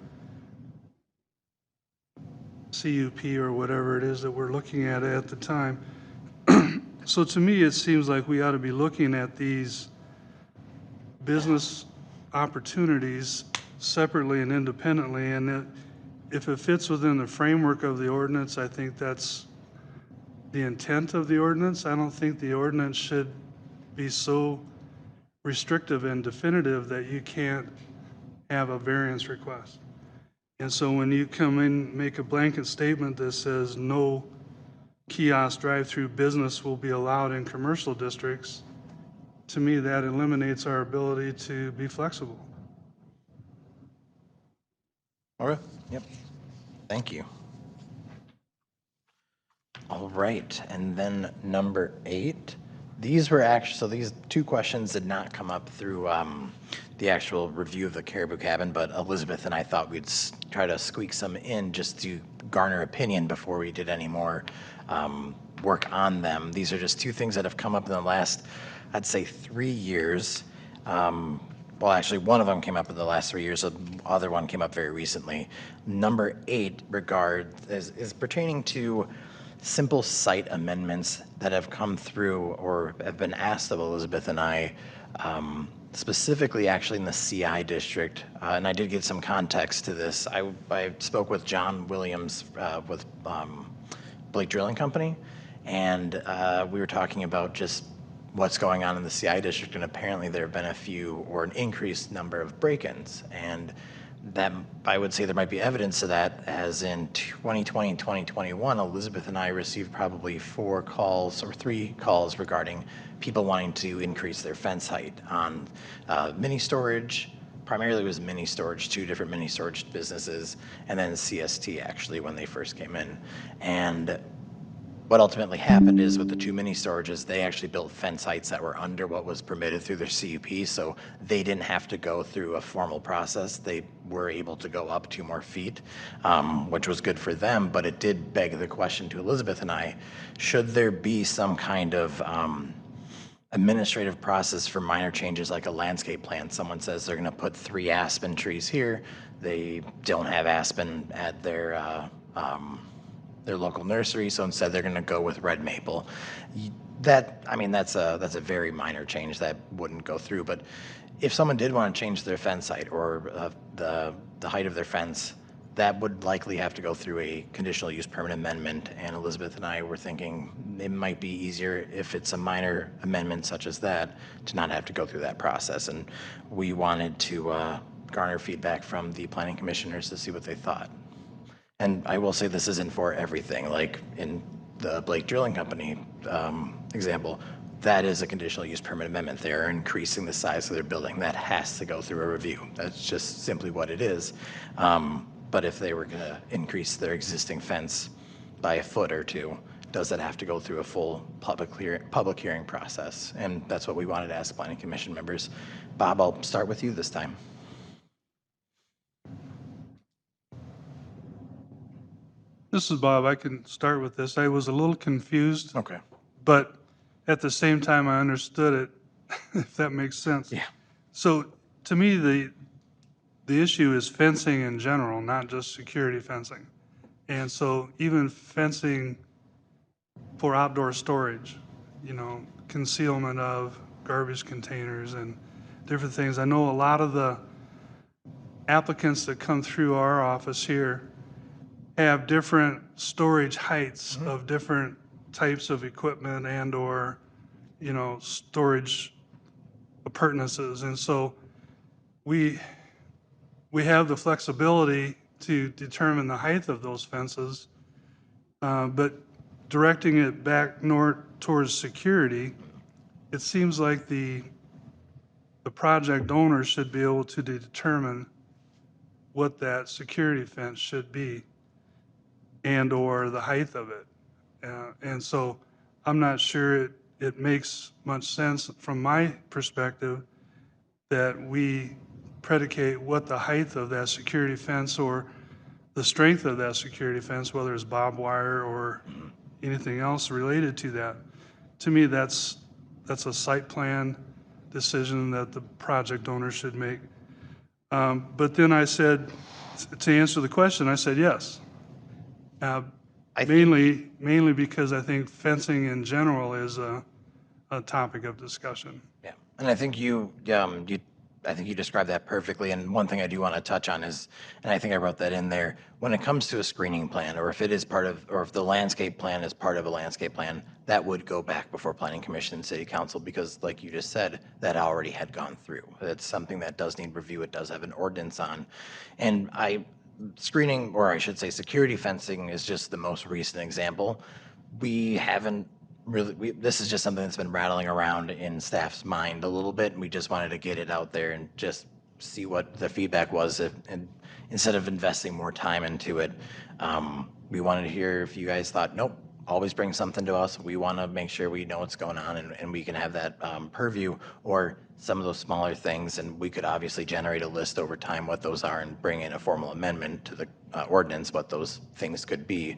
CUP or whatever it is that we're looking at the time. So to me, it seems like we ought to be looking at these business opportunities separately and independently, and if it fits within the framework of the ordinance, I think that's the intent of the ordinance. I don't think the ordinance should be so restrictive and definitive that you can't have a variance request. And so when you come in, make a blanket statement that says no kiosk drive-through business will be allowed in commercial districts, to me, that eliminates our ability to be flexible. Okay, yep. Thank you. All right, and then number 8, these were actually, so these 2 questions did not come up through the actual review of the Caribou Cabin, but Elizabeth and I thought we'd try to squeak some in just to garner opinion before we did any more work on them. These are just 2 things that have come up in the last, I'd say, 3 years. Well, actually, one of them came up in the last 3 years. The other one came up very recently. Number 8 is pertaining to simple site amendments that have come through or have been asked of Elizabeth and I, specifically actually in the CI district. And I did get some context to this. I spoke with John Williams with Blake Drilling Company, and we were talking about just what's going on in the CI district, and apparently there have been a few or an increased number of break-ins, and that I would say there might be evidence of that, as in 2020 and 2021, Elizabeth and I received probably 4 calls or 3 calls regarding people wanting to increase their fence height on mini storage. Primarily it was mini storage, 2 different mini storage businesses, and then CST actually when they first came in. And what ultimately happened is with the 2 mini storages, they actually built fence heights that were under what was permitted through their CUP, so they didn't have to go through a formal process. They were able to go up 2 more feet, which was good for them, but it did beg the question to Elizabeth and I, should there be some kind of administrative process for minor changes like a landscape plan? Someone says they're going to put 3 aspen trees here. They don't have aspen at their local nursery, so instead they're going to go with red maple. That's a very minor change that wouldn't go through. But if someone did want to change their fence height or the height of their fence, that would likely have to go through a conditional use permit amendment. And Elizabeth and I were thinking it might be easier if it's a minor amendment such as that to not have to go through that process. And we wanted to garner feedback from the planning commissioners to see what they thought. And I will say this isn't for everything, like in the Blake Drilling Company example, that is a conditional use permit amendment. They're increasing the size of their building. That has to go through a review. That's just simply what it is. But if they were gonna increase their existing fence by a foot or 2, does that have to go through a full public hearing process? And that's what we wanted to ask planning commission members. Bob, I'll start with you this time. This is Bob. I can start with this. I was a little confused, Okay. but at the same time, I understood it, if that makes sense. Yeah. So to me, the issue is fencing in general, not just security fencing. And so even fencing for outdoor storage, concealment of garbage containers and different things. I know a lot of the applicants that come through our office here have different storage heights of different types of equipment and/or, storage appurtenances. And so we have the flexibility to determine the height of those fences, but directing it back north towards security, it seems like the project owner should be able to determine what that security fence should be and/or the height of it. And so I'm not sure it makes much sense from my perspective that we predicate what the height of that security fence or the strength of that security fence, whether it's barbed wire or anything else related to that. To me, that's a site plan decision that the project owner should make. But then I said, to answer the question, I said yes. Mainly because I think fencing in general is a topic of discussion. Yeah, and I think I think you described that perfectly. And one thing I do want to touch on is, and I think I wrote that in there, when it comes to a screening plan, or if it is part of, or if the landscape plan is part of a landscape plan, that would go back before Planning Commission and City Council, because like you just said, that already had gone through. It's something that does need review. It does have an ordinance on. And screening, or I should say security fencing, is just the most recent example. We haven't really, this is just something that's been rattling around in staff's mind a little bit, and we just wanted to get it out there and just see what the feedback was, and instead of investing more time into it, we wanted to hear if you guys thought, nope, always bring something to us. We want to make sure we know what's going on, and we can have that purview, or some of those smaller things, and we could obviously generate a list over time what those are and bring in a formal amendment to the ordinance, what those things could be,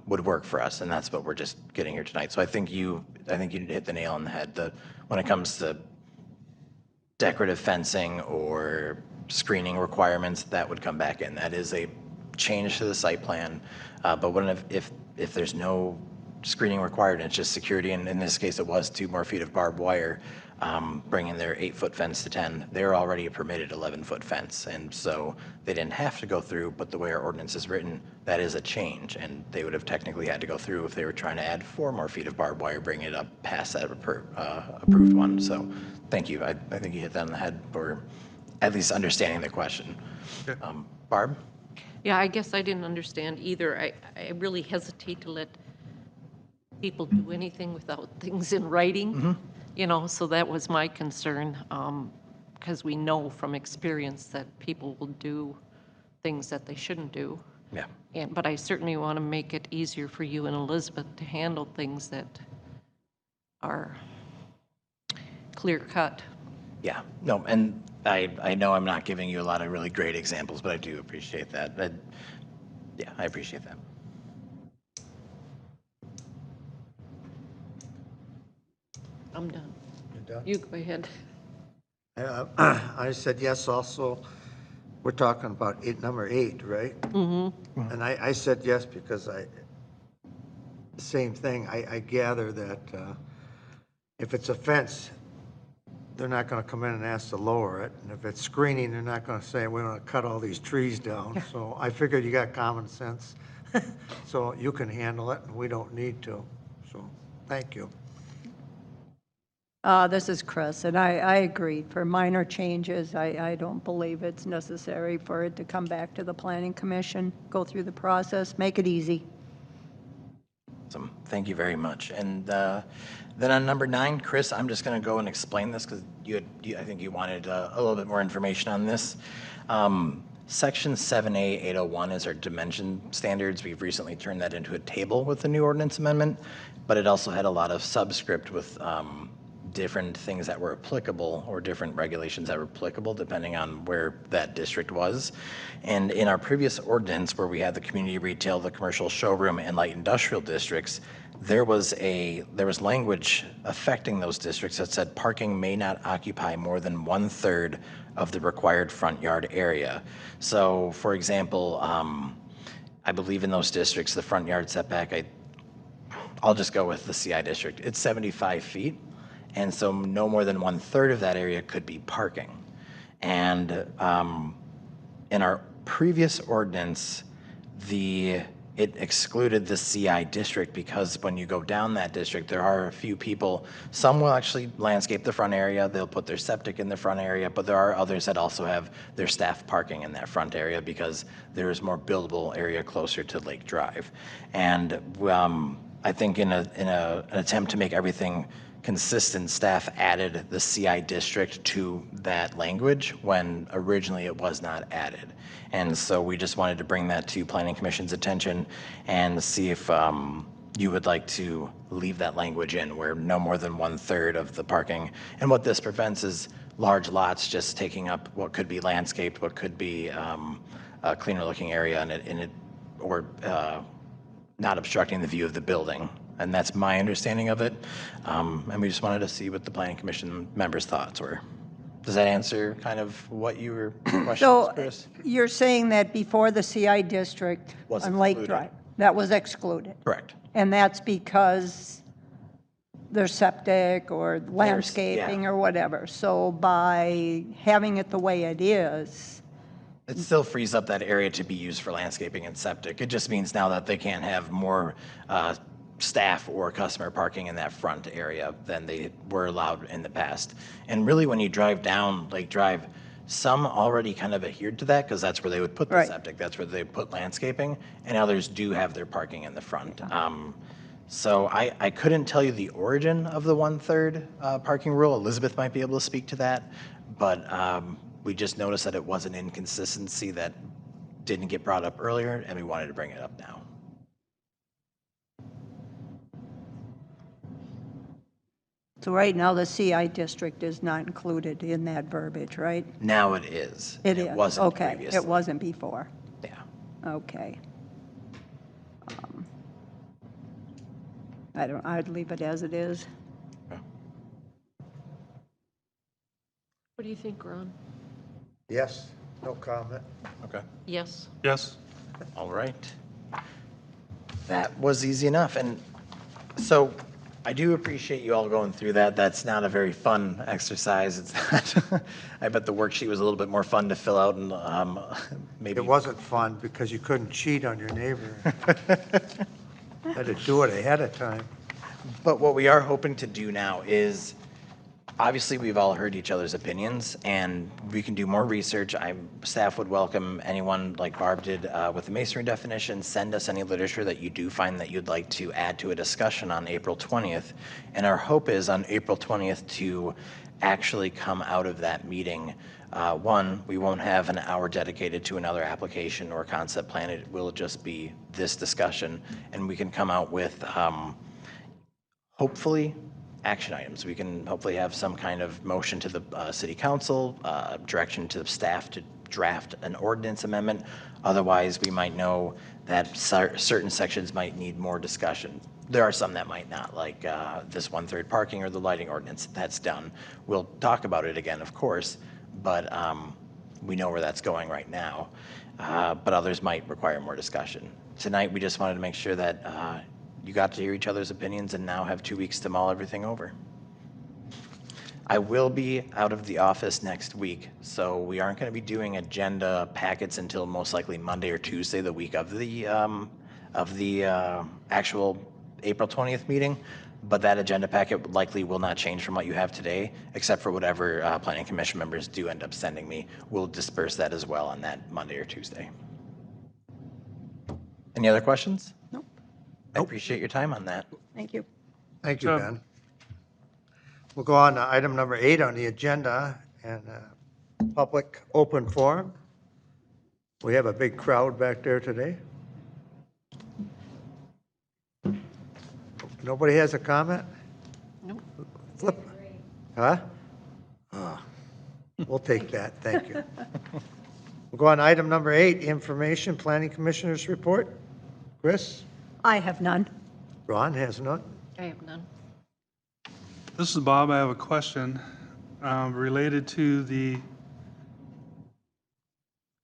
would work for us, and that's what we're just getting here tonight. So I think you hit the nail on the head. When it comes to decorative fencing or screening requirements, that would come back in. That is a change to the site plan. But if there's no screening required and it's just security, and in this case it was 2 more feet of barbed wire, bringing their 8-foot fence to 10, they're already a permitted 11-foot fence. And so they didn't have to go through, but the way our ordinance is written, that is a change. And they would have technically had to go through if they were trying to add 4 more feet of barbed wire, bring it up past that approved one. So thank you. I think you hit that on the head for at least understanding the question. Barb? Yeah, I guess I didn't understand either. I really hesitate to let people do anything without things in writing, so that was my concern, because we know from experience that people will do things that they shouldn't do. Yeah. But I certainly want to make it easier for you and Elizabeth to handle things that are clear cut. Yeah, no, and I know I'm not giving you a lot of really great examples, but I do appreciate that. Yeah, I appreciate that. I'm done. You're done? You go ahead. I said yes also. We're talking about number 8, right? Mm-hmm. And I said yes because same thing. I gather that if it's a fence, they're not going to come in and ask to lower it. And if it's screening, they're not going to say, we want to cut all these trees down. So I figured you got common sense. So you can handle it, and we don't need to. So, thank you. This is Chris, and I agree. For minor changes, I don't believe it's necessary for it to come back to the Planning Commission, go through the process, make it easy. Awesome. Thank you very much. And then on number 9, Chris, I'm just going to go and explain this because I think you wanted a little bit more information on this. Section 7A 801 is our dimension standards. We've recently turned that into a table with the new ordinance amendment, but it also had a lot of subscript with different things that were applicable, or different regulations that were applicable depending on where that district was. And in our previous ordinance, where we had the community retail, the commercial showroom, and light industrial districts, there was language affecting those districts that said parking may not occupy more than 1/3 of the required front yard area. So, for example, I believe in those districts, the front yard setback, I'll just go with the CI district. It's 75 feet. And so no more than 1/3 of that area could be parking. And in our previous ordinance, it excluded the CI district because when you go down that district, there are a few people, some will actually landscape the front area, they'll put their septic in the front area, but there are others that also have their staff parking in that front area because there is more buildable area closer to Lake Drive. And I think in an attempt to make everything consistent, staff added the CI district to that language when originally it was not added. And so we just wanted to bring that to Planning Commission's attention and see if you would like to leave that language in where no more than 1/3 of the parking. And what this prevents is large lots just taking up what could be landscaped, what could be a cleaner looking area or not obstructing the view of the building. And that's my understanding of it. And we just wanted to see what the Planning Commission members' thoughts were. Does that answer kind of what you were questioning, So Chris? you're saying that before the CI district Was on Lake excluded. Drive, that was excluded? Correct. And that's because there's septic or landscaping or whatever. So by having it the way it is, It still frees up that area to be used for landscaping and septic. It just means now that they can't have more staff or customer parking in that front area than they were allowed in the past. And really, when you drive down Lake Drive, some already kind of adhered to that because that's where they would put the Right. septic, that's where they put landscaping, and others do have their parking in the front. So I couldn't tell you the origin of the 1/3 parking rule. Elizabeth might be able to speak to that, but We just noticed that it was an inconsistency that didn't get brought up earlier, and we wanted to bring it up now. So right now, the CI district is not included in that verbiage, right? Now it is. It and is, It wasn't okay. previously. It wasn't before, Yeah. okay. I'd leave it as it is. What do you think, Ron? Yes, no comment. Okay. Yes? Yes? All right. That was easy enough. And so I do appreciate you all going through that. That's not a very fun exercise. It's not, I bet the worksheet was a little bit more fun to fill out and maybe. It wasn't fun because you couldn't cheat on your neighbor. Had to do it ahead of time. But what we are hoping to do now is, obviously, we've all heard each other's opinions, and we can do more research. Staff would welcome anyone, like Barb did with the Masonry definition, send us any literature that you do find that you'd like to add to a discussion on April 20th. And our hope is on April 20th to actually come out of that meeting. One, we won't have an hour dedicated to another application or concept plan. It will just be this discussion, and we can come out with hopefully action items. We can hopefully have some kind of motion to the city council, direction to the staff to draft an ordinance amendment. Otherwise, we might know that certain sections might need more discussion. There are some that might not, like this 1/3 parking or the lighting ordinance. That's done. We'll talk about it again, of course, but we know where that's going right now. But others might require more discussion. Tonight, we just wanted to make sure that you got to hear each other's opinions and now have 2 weeks to mull everything over. I will be out of the office next week, so we aren't going to be doing agenda packets until most likely Monday or Tuesday, the week of the actual April 20th meeting. But that agenda packet likely will not change from what you have today, except for whatever planning commission members do end up sending me. We'll disperse that as well on that Monday or Tuesday. Any other questions? Nope. I appreciate your time on that. Thank you. Thank you, Sure. Ben. We'll go on to item number 8 on the agenda, and public open forum. We have a big crowd back there today. Nobody has a comment? Nope. Flip. Huh? Ah, we'll take that, thank you. We'll go on to item number 8, information, planning commissioners report. Chris? I have none. Ron has none. I have none. This is Bob. I have a question related to the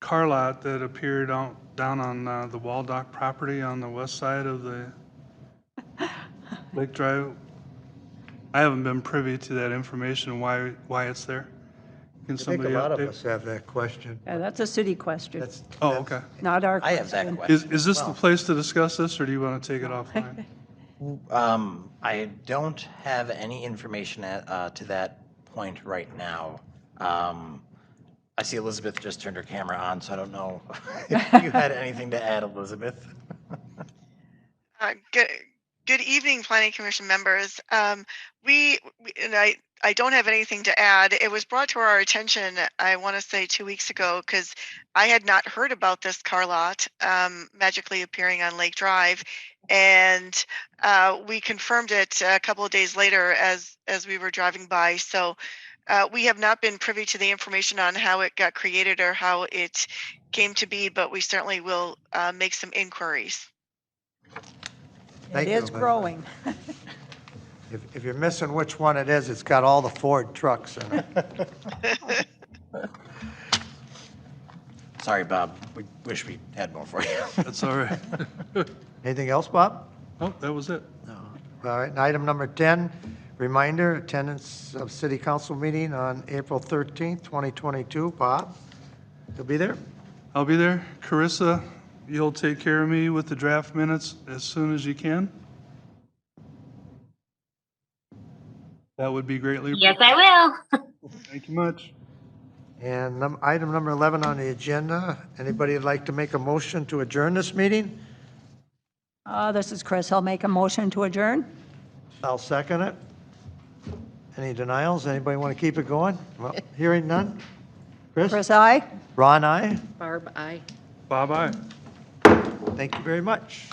car lot that appeared down on the Waldock property on the west side of the Lake Drive. I haven't been privy to that information, why it's there. Can I think a somebody lot of update? us have that question. Yeah, that's a city question, That's. Oh, that's- okay. not our I have that question. question. Is this as the well. place to discuss this, or do you want to take it offline? I don't have any information to that point right now. I see Elizabeth just turned her camera on, so I don't know if you had anything to add, Elizabeth. Good evening, Planning Commission members. And I don't have anything to add. It was brought to our attention, I want to say 2 weeks ago, because I had not heard about this car lot magically appearing on Lake Drive. And we confirmed it a couple of days later as we were driving by. So we have not been privy to the information on how it got created or how it came to be, but we certainly will make some inquiries. Thank It you, is Elizabeth. growing. If you're missing which one it is, it's got all the Ford trucks in it. Sorry, Bob. We wish we had more for you. That's all right. Anything else, Bob? Oh, that was it. All right, and item number 10, reminder, attendance of city council meeting on April 13th, 2022. Bob, you'll be there? I'll be there. Carissa, you'll take care of me with the draft minutes as soon as you can? That would be greatly Yes, appreciated. I will. Thank you much. And item number 11 on the agenda, anybody would like to make a motion to adjourn this meeting? This is Chris. I'll make a motion to adjourn. I'll second it. Any denials? Anybody want to keep it going? Well, hearing none. Chris, aye? Ron, aye. Barb, aye. Bye-bye. Thank you very much.